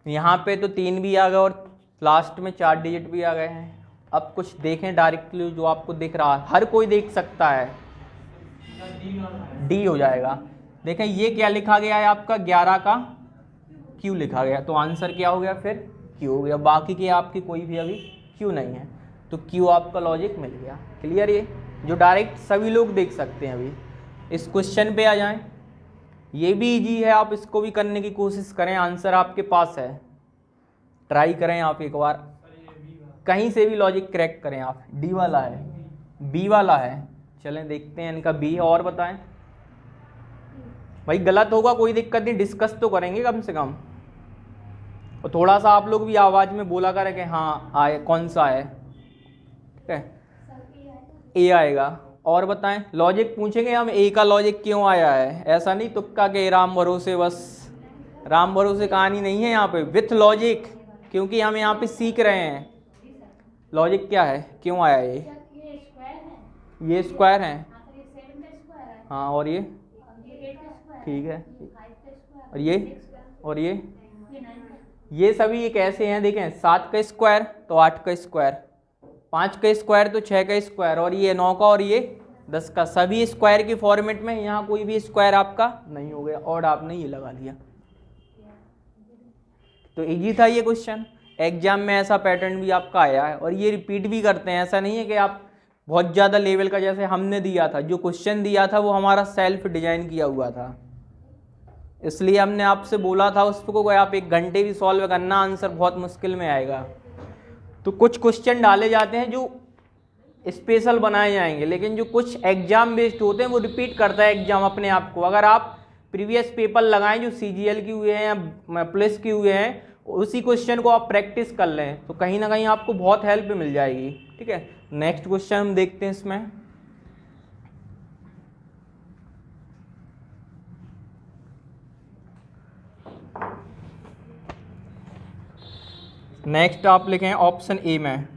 यहाँ पे तो 3 भी आ गए और लास्ट में 4 डिजिट भी आ गए हैं। अब कुछ देखें डायरेक्टली जो आपको दिख रहा है, हर कोई देख सकता है, डी हो जाएगा। देखें ये क्या लिखा गया है आपका 11 का क्यू लिखा गया, तो आंसर क्या हो गया फिर क्यू हो गया। बाकी के आपकी कोई भी अभी क्यू नहीं है, तो क्यू आपका लॉजिक मिल गया। क्लियर, ये जो डायरेक्ट सभी लोग देख सकते हैं। अभी इस क्वेश्चन पे आ जाएं। ये भी इजी है, आप इसको भी करने की कोशिश करें, आंसर आपके पास है, ट्राई करें आप एक बार, कहीं से भी लॉजिक क्रैक करें आप। डी वाला है, बी वाला है, चलें देखते हैं इनका बी है, और बताएं भाई, गलत होगा कोई दिक्कत नहीं, डिस्कस तो करेंगे कम से कम, और थोड़ा सा आप लोग भी आवाज में बोला करें कि हाँ आए कौन सा है, ठीक है, ए आएगा। और बताएं, लॉजिक पूछेंगे हम, ए का लॉजिक क्यों आया है, ऐसा नहीं तुक्का के राम भरोसे, बस राम भरोसे कहानी नहीं है यहाँ पे, विथ लॉजिक, क्योंकि हम यहाँ पे सीख रहे हैं लॉजिक क्या है, क्यों आया ये स्क्वायर है, हाँ, और ये ठीक है, और ये सभी एक ऐसे हैं, देखें 7 का स्क्वायर तो 8 का स्क्वायर, 5 का स्क्वायर तो 6 का स्क्वायर, और ये 9 का और ये 10 का, सभी स्क्वायर के फॉर्मेट में, यहाँ कोई भी स्क्वायर आपका नहीं हो गया, और आपने ये लगा लिया। तो इजी था ये क्वेश्चन, एग्जाम में ऐसा पैटर्न भी आपका आया है, और ये रिपीट भी करते हैं, ऐसा नहीं है कि आप बहुत ज़्यादा लेवल का, जैसे हमने दिया था, जो क्वेश्चन दिया था वो हमारा सेल्फ डिजाइन किया हुआ था, इसलिए हमने आपसे बोला था उसको कोई आप 1 घंटे भी सॉल्व करना, आंसर बहुत मुश्किल में आएगा। तो कुछ क्वेश्चन डाले जाते हैं जो स्पेशल बनाए जाएंगे, लेकिन जो कुछ एग्जाम बेस्ड होते हैं वो रिपीट करता है एग्जाम अपने आप को। अगर आप प्रीवियस पेपर लगाएं जो CGL के हुए हैं या पुलिस के हुए हैं, उसी क्वेश्चन को आप प्रैक्टिस कर लें तो कहीं ना कहीं आपको बहुत हेल्प मिल जाएगी, ठीक है। नेक्स्ट क्वेश्चन हम देखते हैं इसमें, नेक्स्ट आप लिखें ऑप्शन ए में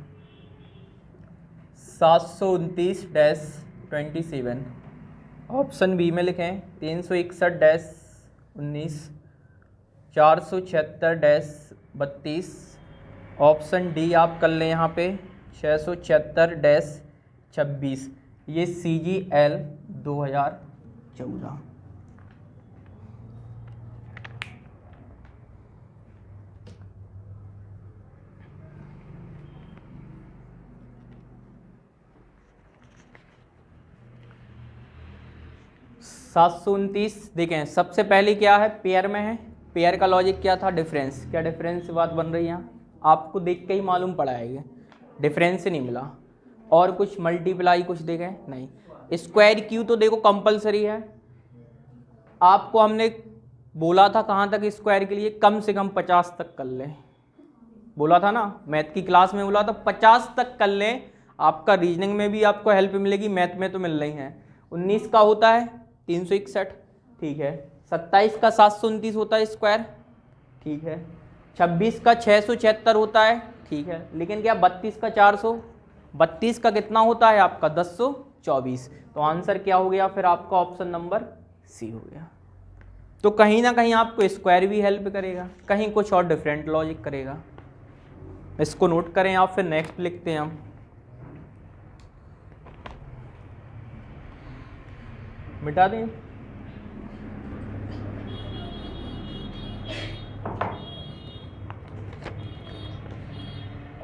729-27, ऑप्शन बी में लिखें 361-19, 476-32, ऑप्शन डी आप कर लें यहाँ पे 676-26, ये CGL 2014। सात सौ 29 देखें, सबसे पहले क्या है, पेयर में है, पेयर का लॉजिक क्या था, डिफरेंस, क्या डिफरेंस से बात बन रही है, आपको देख के ही मालूम पड़ा है ये डिफरेंस से नहीं मिला, और कुछ मल्टीप्लाई कुछ देखें नहीं, स्क्वायर क्यू तो देखो कंपलसरी है, आपको हमने बोला था कहाँ तक स्क्वायर के लिए, कम से कम 50 तक कर लें, बोला था ना मैथ की क्लास में, बोला था 50 तक कर लें, आपका रीजनिंग में भी आपको हेल्प मिलेगी, मैथ में तो मिल रही है। 19 का होता है 361, ठीक है, 27 का 729 होता है स्क्वायर, ठीक है, 26 का 676 होता है, ठीक है, लेकिन क्या 32 का 432 का कितना होता है आपका 1024, तो आंसर क्या हो गया फिर आपका ऑप्शन नंबर सी हो गया। तो कहीं ना कहीं आपको स्क्वायर भी हेल्प करेगा, कहीं कुछ और डिफरेंट लॉजिक करेगा, इसको नोट करें आप, फिर नेक्स्ट लिखते हैं हम, मिटा दें,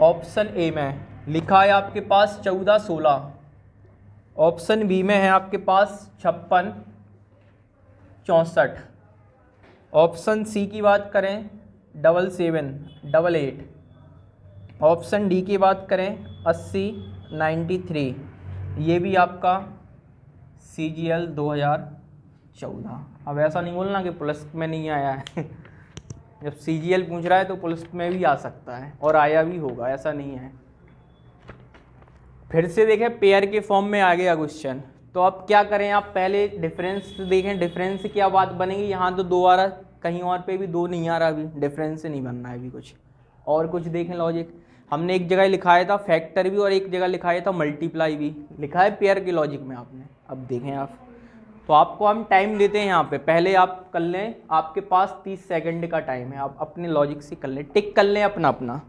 ऑप्शन ए में लिखा है आपके पास 14-16, ऑप्शन बी में है आपके पास 56-64, ऑप्शन सी की बात करें 77-88, ऑप्शन डी की बात करें 80-93, ये भी आपका CGL 2014। अब ऐसा नहीं बोलना कि पुलिस में नहीं आया है जब CGL पूछ रहा है तो पुलिस में भी आ सकता है और आया भी होगा, ऐसा नहीं है। फिर से देखें, पेयर के फॉर्म में आ गया क्वेश्चन, तो अब क्या करें, आप पहले डिफरेंस देखें, डिफरेंस से क्या बात बनेगी, यहाँ तो 2 आ रहा, कहीं और पे भी 2 नहीं आ रहा, अभी डिफरेंस से नहीं बनना है अभी कुछ, और कुछ देखें लॉजिक, हमने एक जगह लिखाया था फैक्टर भी और एक जगह लिखाया था मल्टीप्लाई भी, लिखा है पेयर के लॉजिक में आपने। अब देखें आप, तो आपको हम टाइम देते हैं यहाँ पे, पहले आप कर लें, आपके पास 30 सेकंड का टाइम है, आप अपने लॉजिक से कर लें, टिक कर लें अपना अपना,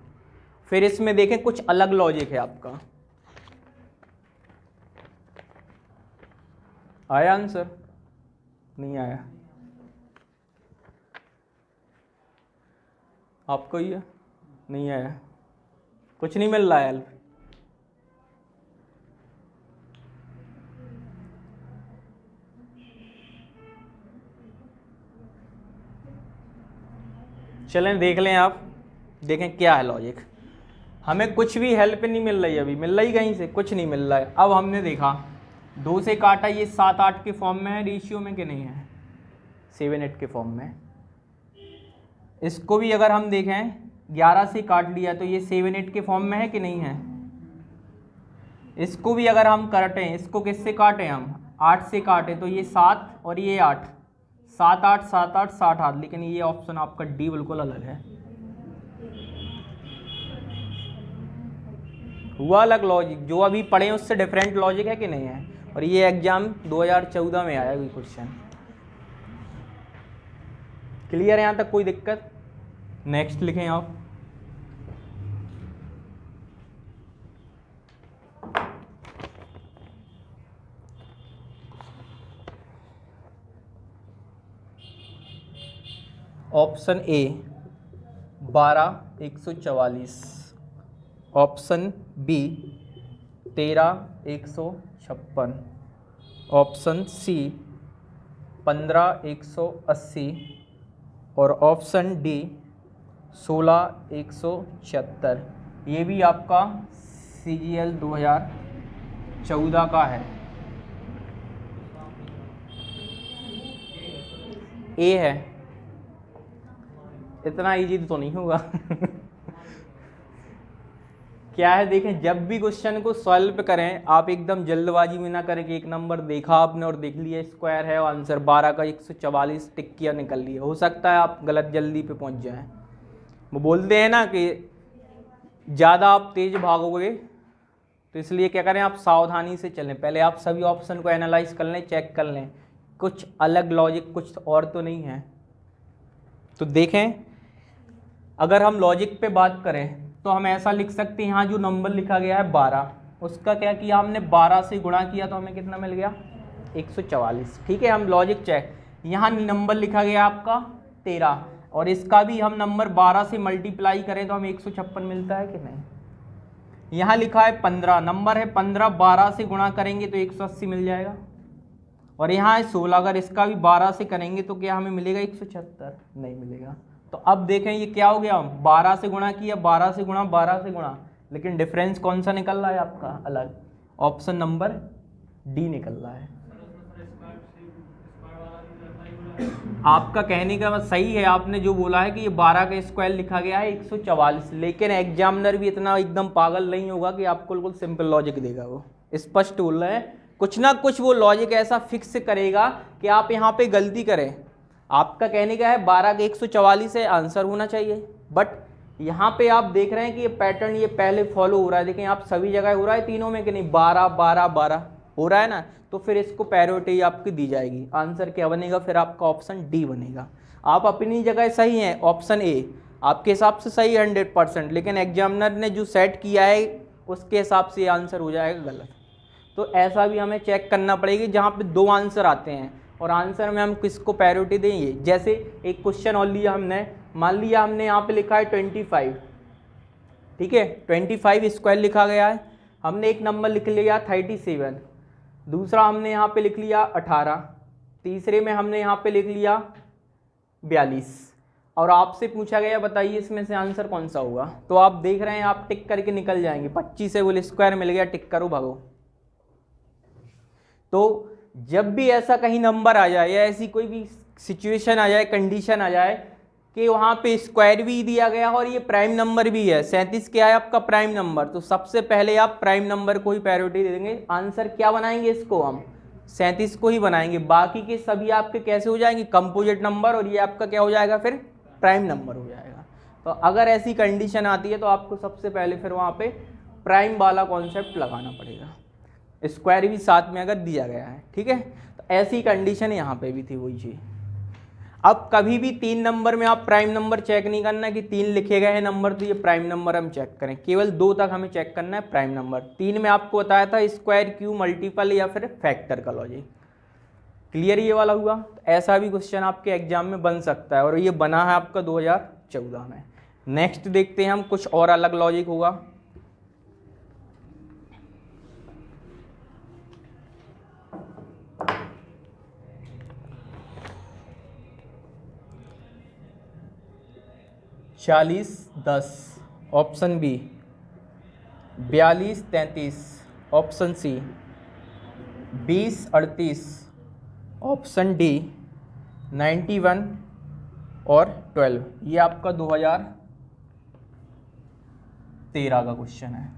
फिर इसमें देखें कुछ अलग लॉजिक है आपका। आया आंसर, नहीं आया आपको, ये नहीं आया, कुछ नहीं मिल रहा है हेल्प, चलें देख लें, आप देखें क्या है लॉजिक। हमें कुछ भी हेल्प नहीं मिल रही, अभी मिल रही कहीं से कुछ नहीं मिल रहा है। अब हमने देखा 2 से काटा, ये 7-8 के फॉर्म में है रेशियो में कि नहीं है, 7-8 के फॉर्म में। इसको भी अगर हम देखें 11 से काट लिया तो ये 7-8 के फॉर्म में है कि नहीं है। इसको भी अगर हम काटें, इसको किससे काटें हम, 8 से काटें तो ये 7 और ये 8, 7-8 7-8 7-8, लेकिन ये ऑप्शन आपका डी बिल्कुल अलग है। हुआ अलग लॉजिक, जो अभी पढ़े उससे डिफरेंट लॉजिक है कि नहीं है। और ये एग्जाम 2014 में आया कोई क्वेश्चन। क्लियर है यहाँ तक, कोई दिक्कत। नेक्स्ट लिखें आप। Option A 12,144, option B 13,156, option C 15,180 और ऑप्शन डी 16,176। ये भी आपका CGL 2014 का है। ए है, इतना इजी तो नहीं होगा। क्या है देखें, जब भी क्वेश्चन को सॉल्व करें आप एकदम जल्दबाजी में ना करें कि एक नंबर देखा आपने और देख लिया स्क्वायर है और आंसर 12 का 144 टिक किया निकल लिया। हो सकता है आप गलत जल्दी पे पहुंच जाएं। वो बोलते हैं ना कि ज़्यादा आप तेज भागोगे, तो इसलिए क्या करें, आप सावधानी से चलें। पहले आप सभी ऑप्शन को एनालाइज कर लें, चेक कर लें कुछ अलग लॉजिक कुछ और तो नहीं है। तो देखें, अगर हम लॉजिक पे बात करें तो हम ऐसा लिख सकते हैं, यहाँ जो नंबर लिखा गया है 12, उसका क्या किया हमने, 12 से गुणा किया तो हमें कितना मिल गया, 144। ठीक है, हम लॉजिक चेक। यहाँ नंबर लिखा गया आपका 13 और इसका भी हम नंबर 12 से मल्टीप्लाई करें तो हमें 156 मिलता है कि नहीं। यहाँ लिखा है 15, नंबर है 15, 12 से गुणा करेंगे तो 180 मिल जाएगा। और यहाँ है 16, अगर इसका भी 12 से करेंगे तो क्या हमें मिलेगा, 176 नहीं मिलेगा। तो अब देखें ये क्या हो गया, 12 से गुणा किया, 12 से गुणा 12 से गुणा, लेकिन डिफरेंस कौन सा निकल रहा है आपका, अलग। ऑप्शन नंबर डी निकल रहा है। आपका कहने का बस सही है, आपने जो बोला है कि ये 12 का स्क्वायर लिखा गया है 144, लेकिन एग्जामिनर भी इतना एकदम पागल नहीं होगा कि आपको बिल्कुल सिंपल लॉजिक देगा। वो स्पष्ट बोल रहे हैं, कुछ ना कुछ वो लॉजिक ऐसा फिक्स करेगा कि आप यहाँ पे गलती करें। आपका कहने का है 12 का 144 है, आंसर होना चाहिए, बट यहाँ पे आप देख रहे हैं कि ये पैटर्न ये पहले फॉलो हो रहा है। देखें आप सभी जगह हो रहा है, तीनों में कि नहीं, 12 12 12 हो रहा है ना, तो फिर इसको प्रायोरिटी आपकी दी जाएगी। आंसर क्या बनेगा फिर आपका, ऑप्शन डी बनेगा। आप अपनी जगह सही हैं, ऑप्शन ए आपके हिसाब से सही 100%, लेकिन एग्जामिनर ने जो सेट किया है उसके हिसाब से आंसर हो जाएगा गलत। तो ऐसा भी हमें चेक करना पड़ेगी जहाँ पे 2 आंसर आते हैं और आंसर में हम किसको प्रायोरिटी देंगे। जैसे एक क्वेश्चन और लिया हमने, मान लिया हमने यहाँ पे लिखा है 25, ठीक है, 25 स्क्वायर लिखा गया है, हमने एक नंबर लिख लिया 37, दूसरा हमने यहाँ पे लिख लिया 18, तीसरे में हमने यहाँ पे लिख लिया 42, और आपसे पूछा गया बताइए इसमें से आंसर कौन सा होगा। तो आप देख रहे हैं आप टिक करके निकल जाएंगे, 25 से बोले स्क्वायर मिल गया, टिक करो भागो। तो जब भी ऐसा कहीं नंबर आ जाए या ऐसी कोई भी सिचुएशन आ जाए, कंडीशन आ जाए कि वहाँ पे स्क्वायर भी दिया गया और ये प्राइम नंबर भी है, 37 क्या है आपका प्राइम नंबर, तो सबसे पहले आप प्राइम नंबर को ही प्रायोरिटी दे देंगे। आंसर क्या बनाएंगे, इसको हम 37 को ही बनाएंगे, बाकी के सभी आपके कैसे हो जाएंगे, कंपोजिट नंबर, और ये आपका क्या हो जाएगा फिर प्राइम नंबर हो जाएगा। तो अगर ऐसी कंडीशन आती है तो आपको सबसे पहले फिर वहाँ पे प्राइम वाला कॉन्सेप्ट लगाना पड़ेगा, स्क्वायर भी साथ में अगर दिया गया है, ठीक है। तो ऐसी कंडीशन यहाँ पे भी थी वही चीज़। अब कभी भी 3 नंबर में आप प्राइम नंबर चेक नहीं करना कि 3 लिखे गए हैं नंबर तो ये प्राइम नंबर हम चेक करें, केवल 2 तक हमें चेक करना है प्राइम नंबर। 3 में आपको बताया था स्क्वायर, क्यूब, मल्टीपल या फिर फैक्टर का लॉजिक। क्लियर ये वाला हुआ। तो ऐसा भी क्वेश्चन आपके एग्जाम में बन सकता है और ये बना है आपका 2014 में। नेक्स्ट देखते हैं हम, कुछ और अलग लॉजिक होगा। 40-10 option B, 42-33 option C, 20-38 option D, 91 और 12। ये आपका 2013 का क्वेश्चन है।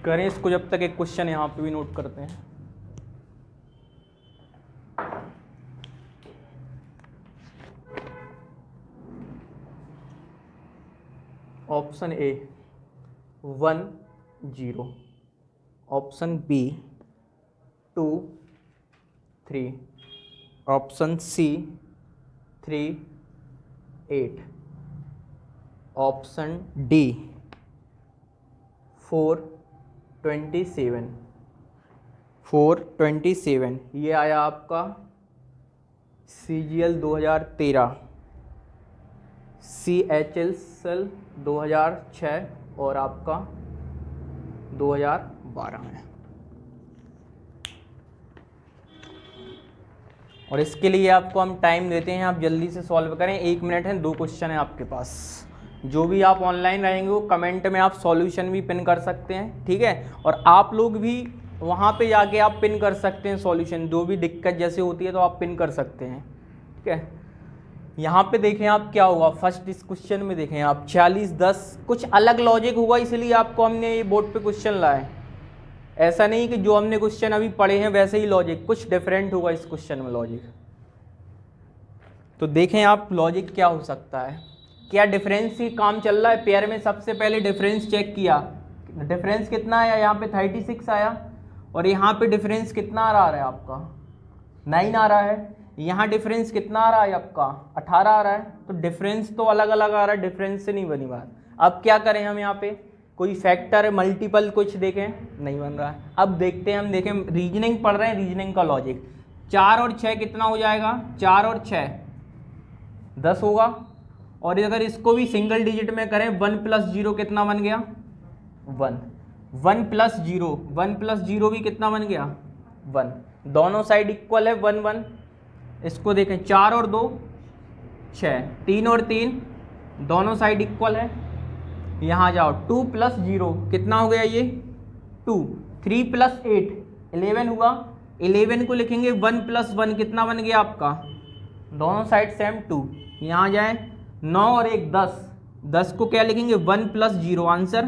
करें इसको, जब तक एक क्वेश्चन यहाँ पे भी नोट करते हैं। Option A 1 0, option B 2 3, option C 3 8, option D 427। ये आया आपका CGL 2013, CHSL 2006 और आपका 2012 में। और इसके लिए आपको हम टाइम देते हैं, आप जल्दी से सॉल्व करें। 1 मिनट है, 2 क्वेश्चन है आपके पास। जो भी आप ऑनलाइन रहेंगे वो कमेंट में आप सॉल्यूशन भी पिन कर सकते हैं, ठीक है। और आप लोग भी वहाँ पे जाके आप पिन कर सकते हैं सॉल्यूशन, जो भी दिक्कत जैसे होती है तो आप पिन कर सकते हैं, ठीक है। यहाँ पे देखें आप क्या होगा, फर्स्ट इस क्वेश्चन में देखें आप 40-10, कुछ अलग लॉजिक होगा, इसलिए आपको हमने ये बोर्ड पे क्वेश्चन लाए। ऐसा नहीं कि जो हमने क्वेश्चन अभी पढ़े हैं वैसे ही लॉजिक, कुछ डिफरेंट होगा इस क्वेश्चन में लॉजिक। तो देखें आप लॉजिक क्या हो सकता है, क्या डिफरेंस ही काम चल रहा है पेयर में। सबसे पहले डिफरेंस चेक किया, डिफरेंस कितना आया, यहाँ पे 36 आया और यहाँ पे डिफरेंस कितना आ रहा है आपका 9 आ रहा है। यहाँ डिफरेंस कितना आ रहा है आपका 18 आ रहा है। तो डिफरेंस तो अलग अलग आ रहा है, डिफरेंस से नहीं बनी बात। अब क्या करें हम, यहाँ पे कोई फैक्टर मल्टीपल कुछ देखें, नहीं बन रहा है। अब देखते हैं, हम देखें रीजनिंग पढ़ रहे हैं, रीजनिंग का लॉजिक 4 और 6 कितना हो जाएगा, 4 और 6 10 होगा। और अगर इसको भी सिंगल डिजिट में करें 1 + 0 कितना बन गया 1, 1 + 0, 1 + 0 भी कितना बन गया 1। दोनों साइड इक्वल है 1 1। इसको देखें 4 और 2 6, 3 और 3 दोनों साइड इक्वल है। यहाँ जाओ 2 + 0 कितना हो गया ये 2, 3 + 8 11 हुआ। 11 को लिखेंगे 1 + 1 कितना बन गया आपका, दोनों साइड सेम 2। यहाँ जाए 9 और 1 10, 10 को क्या लिखेंगे 1 + 0 आंसर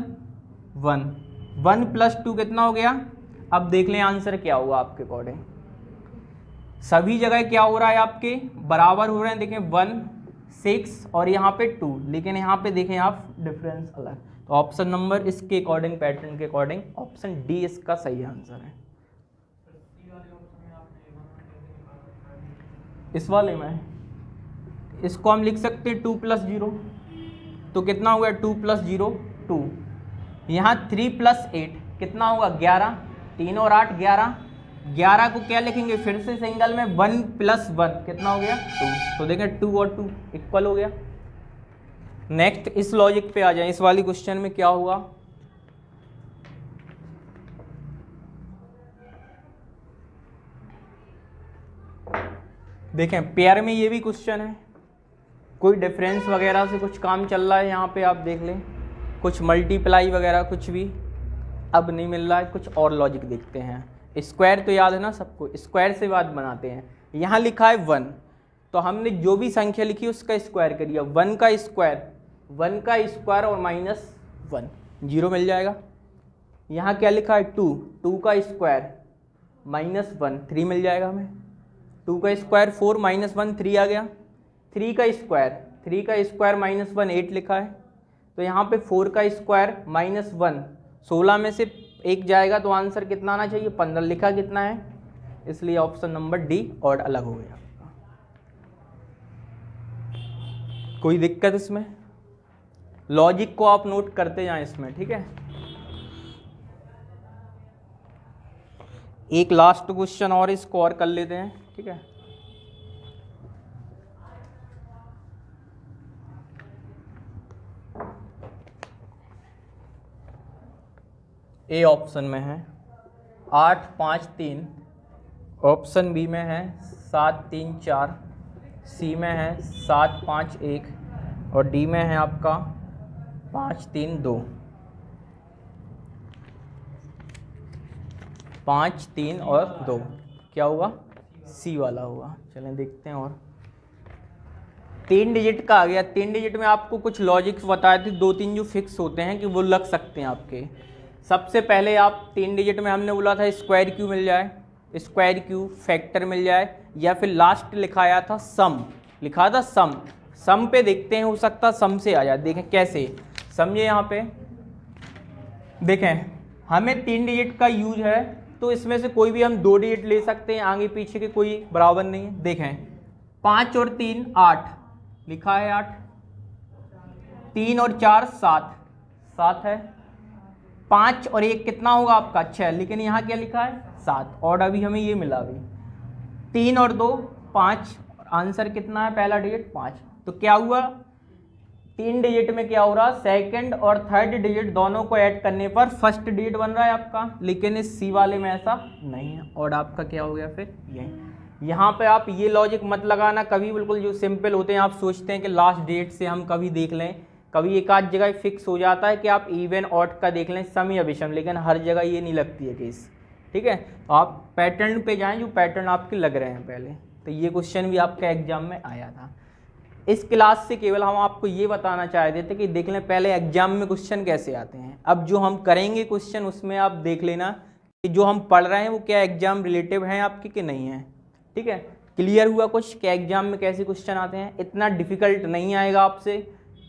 1, 1 + 2 कितना हो गया। अब देख लें आंसर क्या हुआ आपके अकॉर्डिंग। सभी जगह क्या हो रहा है आपके बराबर हो रहे हैं, देखें 1 6 और यहाँ पे 2, लेकिन यहाँ पे देखें आप डिफरेंस अलग। तो ऑप्शन नंबर इसके अकॉर्डिंग, पैटर्न के अकॉर्डिंग ऑप्शन डी इसका सही आंसर है। इस वाले में इसको हम लिख सकते हैं 2 + 0, तो कितना हुआ 2 + 0 2। यहाँ 3 + 8 कितना होगा 11, 3 और 8 11, 11 को क्या लिखेंगे फिर से सिंगल में 1 + 1 कितना हो गया 2। तो देखें 2 और 2 इक्वल हो गया। नेक्स्ट इस लॉजिक पे आ जाए, इस वाली क्वेश्चन में क्या हुआ, देखें पेयर में ये भी क्वेश्चन है, कोई डिफरेंस वगैरह से कुछ काम चल रहा है। यहाँ पे आप देख लें कुछ मल्टीप्लाई वगैरह कुछ भी अब नहीं मिल रहा है। कुछ और लॉजिक देखते हैं। स्क्वायर तो याद है ना सबको, स्क्वायर से बात बनाते हैं। यहाँ लिखा है 1, तो हमने जो भी संख्या लिखी उसका स्क्वायर करिए। 1 का स्क्वायर, 1 का स्क्वायर और -1 0 मिल जाएगा। यहाँ क्या लिखा है 2, 2 का स्क्वायर -1 3 मिल जाएगा हमें। 2 का स्क्वायर 4 -1 3 आ गया। 3 का स्क्वायर, 3 का स्क्वायर -1 8 लिखा है। तो यहाँ पे 4 का स्क्वायर -1 16 में से 1 जाएगा, तो आंसर कितना आना चाहिए 15, लिखा कितना है, इसलिए ऑप्शन नंबर डी और अलग हो गया। कोई दिक्कत इसमें, लॉजिक को आप नोट करते जाएं इसमें, ठीक है। एक लास्ट क्वेश्चन और इसको और कर लेते हैं, ठीक है। ए ऑप्शन में है 8 5 3, ऑप्शन बी में है 7 3 4, सी में है 7 5 1 और डी में है आपका 5 3 2। 5 3 और 2 क्या हुआ? सी वाला हुआ। चलें देखते हैं। और 3 डिजिट का आ गया। 3 डिजिट में आपको कुछ लॉजिक्स बताए थे, 2-3 जो फिक्स होते हैं कि वो लग सकते हैं आपके। सबसे पहले आप 3 डिजिट में हमने बोला था स्क्वायर क्यू मिल जाए, स्क्वायर क्यू फैक्टर मिल जाए, या फिर लास्ट लिखाया था सम, लिखा था सम। सम पे देखते हैं, हो सकता सम से आ जाए। देखें कैसे, समझे। यहाँ पे देखें हमें 3 डिजिट का यूज है तो इसमें से कोई भी हम 2 डिजिट ले सकते हैं, आगे पीछे के कोई बराबर नहीं है। देखें 5 और 3 8 लिखा है 8, 3 और 4 7 7 है, 5 और 1 कितना होगा आपका 6, लेकिन यहाँ क्या लिखा है 7। और अभी हमें ये मिला अभी 3 और 2 5, आंसर कितना है पहला डिजिट 5। तो क्या हुआ 3 डिजिट में क्या हो रहा, सेकंड और थर्ड डिजिट दोनों को ऐड करने पर फर्स्ट डिजिट बन रहा है आपका, लेकिन इस सी वाले में ऐसा नहीं है। और आपका क्या हो गया फिर यही। यहाँ पे आप ये लॉजिक मत लगाना कभी, बिल्कुल जो सिंपल होते हैं आप सोचते हैं कि लास्ट डेट से हम कभी देख लें, कभी एक आध जगह फिक्स हो जाता है कि आप इवन ऑड का देख लें, सम या विषम, लेकिन हर जगह ये नहीं लगती है केस। ठीक है, तो आप पैटर्न पे जाएं जो पैटर्न आपके लग रहे हैं पहले। तो ये क्वेश्चन भी आपका एग्जाम में आया था। इस क्लास से केवल हम आपको ये बताना चाहते थे कि देख लें पहले एग्जाम में क्वेश्चन कैसे आते हैं। अब जो हम करेंगे क्वेश्चन उसमें आप देख लेना कि जो हम पढ़ रहे हैं वो क्या एग्जाम रिलेटिव हैं आपके कि नहीं है। ठीक है, क्लियर हुआ कुछ कि एग्जाम में कैसे क्वेश्चन आते हैं। इतना डिफिकल्ट नहीं आएगा आपसे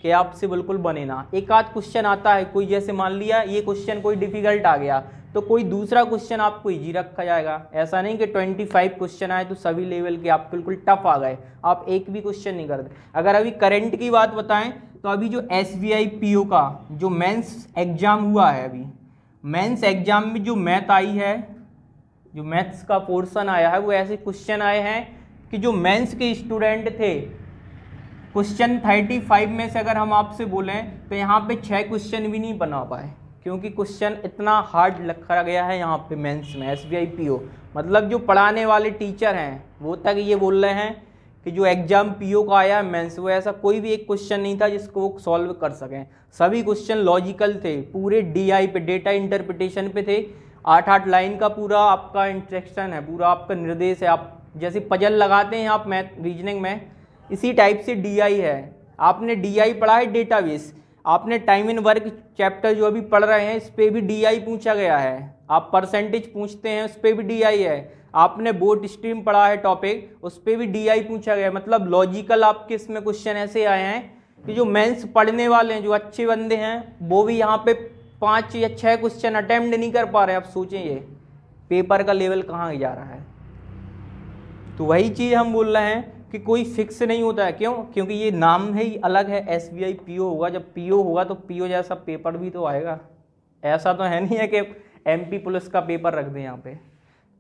कि आपसे बिल्कुल बने ना। एक आध क्वेश्चन आता है कोई, जैसे मान लिया ये क्वेश्चन कोई डिफिकल्ट आ गया तो कोई दूसरा क्वेश्चन आपको इजी रखा जाएगा। ऐसा नहीं कि 25 क्वेश्चन आए तो सभी लेवल के आप बिल्कुल टफ आ गए, आप एक भी क्वेश्चन नहीं करते। अगर अभी करंट की बात बताएं तो अभी जो SBI PO का जो मेंस एग्जाम हुआ है, अभी मेंस एग्जाम में जो मैथ आई है, जो मैथ्स का पोर्शन आया है, वो ऐसे क्वेश्चन आए हैं कि जो मेंस के स्टूडेंट थे, क्वेश्चन 35 में से अगर हम आपसे बोलें तो यहाँ पे 6 क्वेश्चन भी नहीं बना पाए, क्योंकि क्वेश्चन इतना हार्ड रखा गया है यहाँ पे मेंस में SBI PO। मतलब जो पढ़ाने वाले टीचर हैं वो तक ये बोल रहे हैं कि जो एग्जाम PO का आया है मेंस, वो ऐसा कोई भी एक क्वेश्चन नहीं था जिसको वो सॉल्व कर सकें। सभी क्वेश्चन लॉजिकल थे, पूरे DI पे, डेटा इंटरप्रिटेशन पे थे। 8-8 लाइन का पूरा आपका इंस्ट्रक्शन है, पूरा आपका निर्देश है। आप जैसे पजल लगाते हैं आप मैथ रीजनिंग में, इसी टाइप से DI है। आपने DI पढ़ा है, डेटाबेस। आपने टाइम इन वर्क चैप्टर जो अभी पढ़ रहे हैं इस पे भी DI पूछा गया है। आप परसेंटेज पूछते हैं उस पे भी DI है। आपने बोट स्ट्रीम पढ़ा है टॉपिक, उस पे भी DI पूछा गया है। मतलब लॉजिकल आपके इसमें क्वेश्चन ऐसे आए हैं कि जो मेंस पढ़ने वाले हैं, जो अच्छे बंदे हैं, वो भी यहाँ पे 5 या 6 क्वेश्चन अटेम्प्ट नहीं कर पा रहे। आप सोचें ये पेपर का लेवल कहाँ जा रहा है। तो वही चीज़ हम बोल रहे हैं कि कोई फिक्स नहीं होता है। क्यों? क्योंकि ये नाम है ही अलग है, SBI PO होगा। जब PO होगा तो PO जैसा पेपर भी तो आएगा। ऐसा तो है नहीं है कि MP पुलिस का पेपर रख दें यहाँ पे।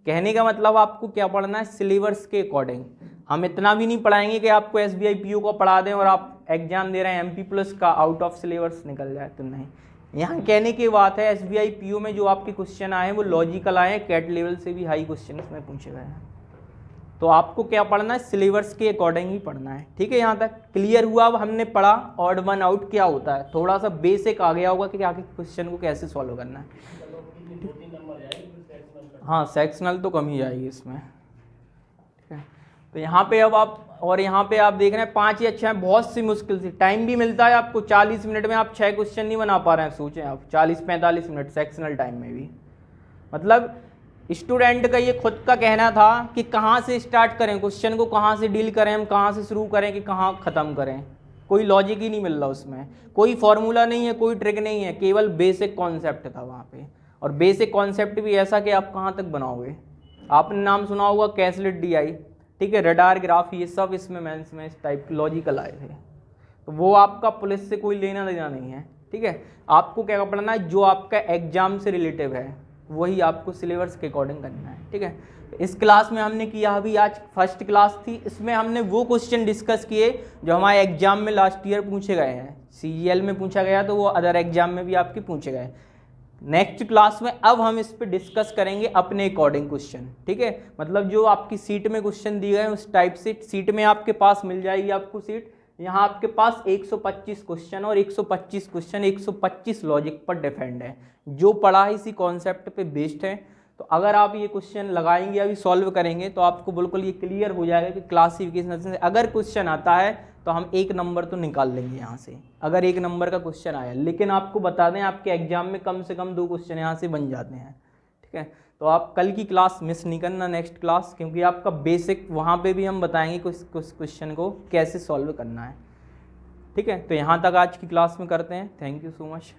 कहने का मतलब आपको क्या पढ़ना है, सिलेबस के अकॉर्डिंग। हम इतना भी नहीं पढ़ाएंगे कि आपको SBI PO को पढ़ा दें और आप एग्जाम दे रहे हैं MP पुलिस का आउट ऑफ सिलेबस निकल जाए, तो नहीं। यहाँ कहने की बात है SBI PO में जो आपके क्वेश्चन आए हैं वो लॉजिकल आए हैं, कैट लेवल से भी हाई क्वेश्चन इसमें पूछे गए हैं। तो आपको क्या पढ़ना है, सिलेबस के अकॉर्डिंग ही पढ़ना है। ठीक है, यहाँ तक क्लियर हुआ। अब हमने पढ़ा ऑड वन आउट क्या होता है, थोड़ा सा बेसिक आ गया होगा कि आगे क्वेश्चन को कैसे सॉल्व करना है। हाँ, सेक्शनल तो कम ही जाएगी इसमें। ठीक है, तो यहाँ पे अब आप, और यहाँ पे आप देख रहे हैं 5 या 6 बहुत सी मुश्किल से टाइम भी मिलता है आपको। 40 मिनट में आप 6 क्वेश्चन नहीं बना पा रहे हैं। सोचें आप 40-45 मिनट सेक्शनल टाइम में भी। मतलब स्टूडेंट का ये खुद का कहना था कि कहाँ से स्टार्ट करें, क्वेश्चन को कहाँ से डील करें, हम कहाँ से शुरू करें कि कहाँ ख़त्म करें। कोई लॉजिक ही नहीं मिल रहा उसमें, कोई फॉर्मूला नहीं है, कोई ट्रिक नहीं है, केवल बेसिक कॉन्सेप्ट था वहाँ पे। और बेसिक कॉन्सेप्ट भी ऐसा कि आप कहाँ तक बनाओगे। आपने नाम सुना होगा कैसलेट DI, ठीक है, रडार ग्राफ, ये सब इसमें मेंस में इस टाइप लॉजिकल आए थे। तो वो आपका पुलिस से कोई लेना देना नहीं है। ठीक है, आपको क्या पढ़ना है, जो आपका एग्जाम से रिलेटिव है वही आपको सिलेबस के अकॉर्डिंग करना है। ठीक है, इस क्लास में हमने किया, अभी आज फर्स्ट क्लास थी, इसमें हमने वो क्वेश्चन डिस्कस किए जो हमारे एग्जाम में लास्ट ईयर पूछे गए हैं। CGL में पूछा गया तो वो अदर एग्जाम में भी आपके पूछे गए। नेक्स्ट क्लास में अब हम इस पे डिस्कस करेंगे अपने अकॉर्डिंग क्वेश्चन, ठीक है। मतलब जो आपकी सीट में क्वेश्चन दिए गए उस टाइप से सीट में आपके पास मिल जाएगी आपको सीट। यहाँ आपके पास 125 क्वेश्चन और 125 क्वेश्चन 125 लॉजिक पर डिपेंड है। जो पढ़ा है इसी कॉन्सेप्ट पे बेस्ड है। तो अगर आप ये क्वेश्चन लगाएंगे अभी सॉल्व करेंगे तो आपको बिल्कुल ये क्लियर हो जाएगा कि क्लासिफिकेशन से अगर क्वेश्चन आता है तो हम 1 नंबर तो निकाल लेंगे यहाँ से, अगर 1 नंबर का क्वेश्चन आया। लेकिन आपको बता दें आपके एग्जाम में कम से कम 2 क्वेश्चन यहाँ से बन जाते हैं, ठीक है। तो आप कल की क्लास मिस नहीं करना, नेक्स्ट क्लास, क्योंकि आपका बेसिक वहाँ पे भी हम बताएंगे कुछ क्वेश्चन को कैसे सॉल्व करना है, ठीक है। तो यहाँ तक आज की क्लास में करते हैं। Thank you so much.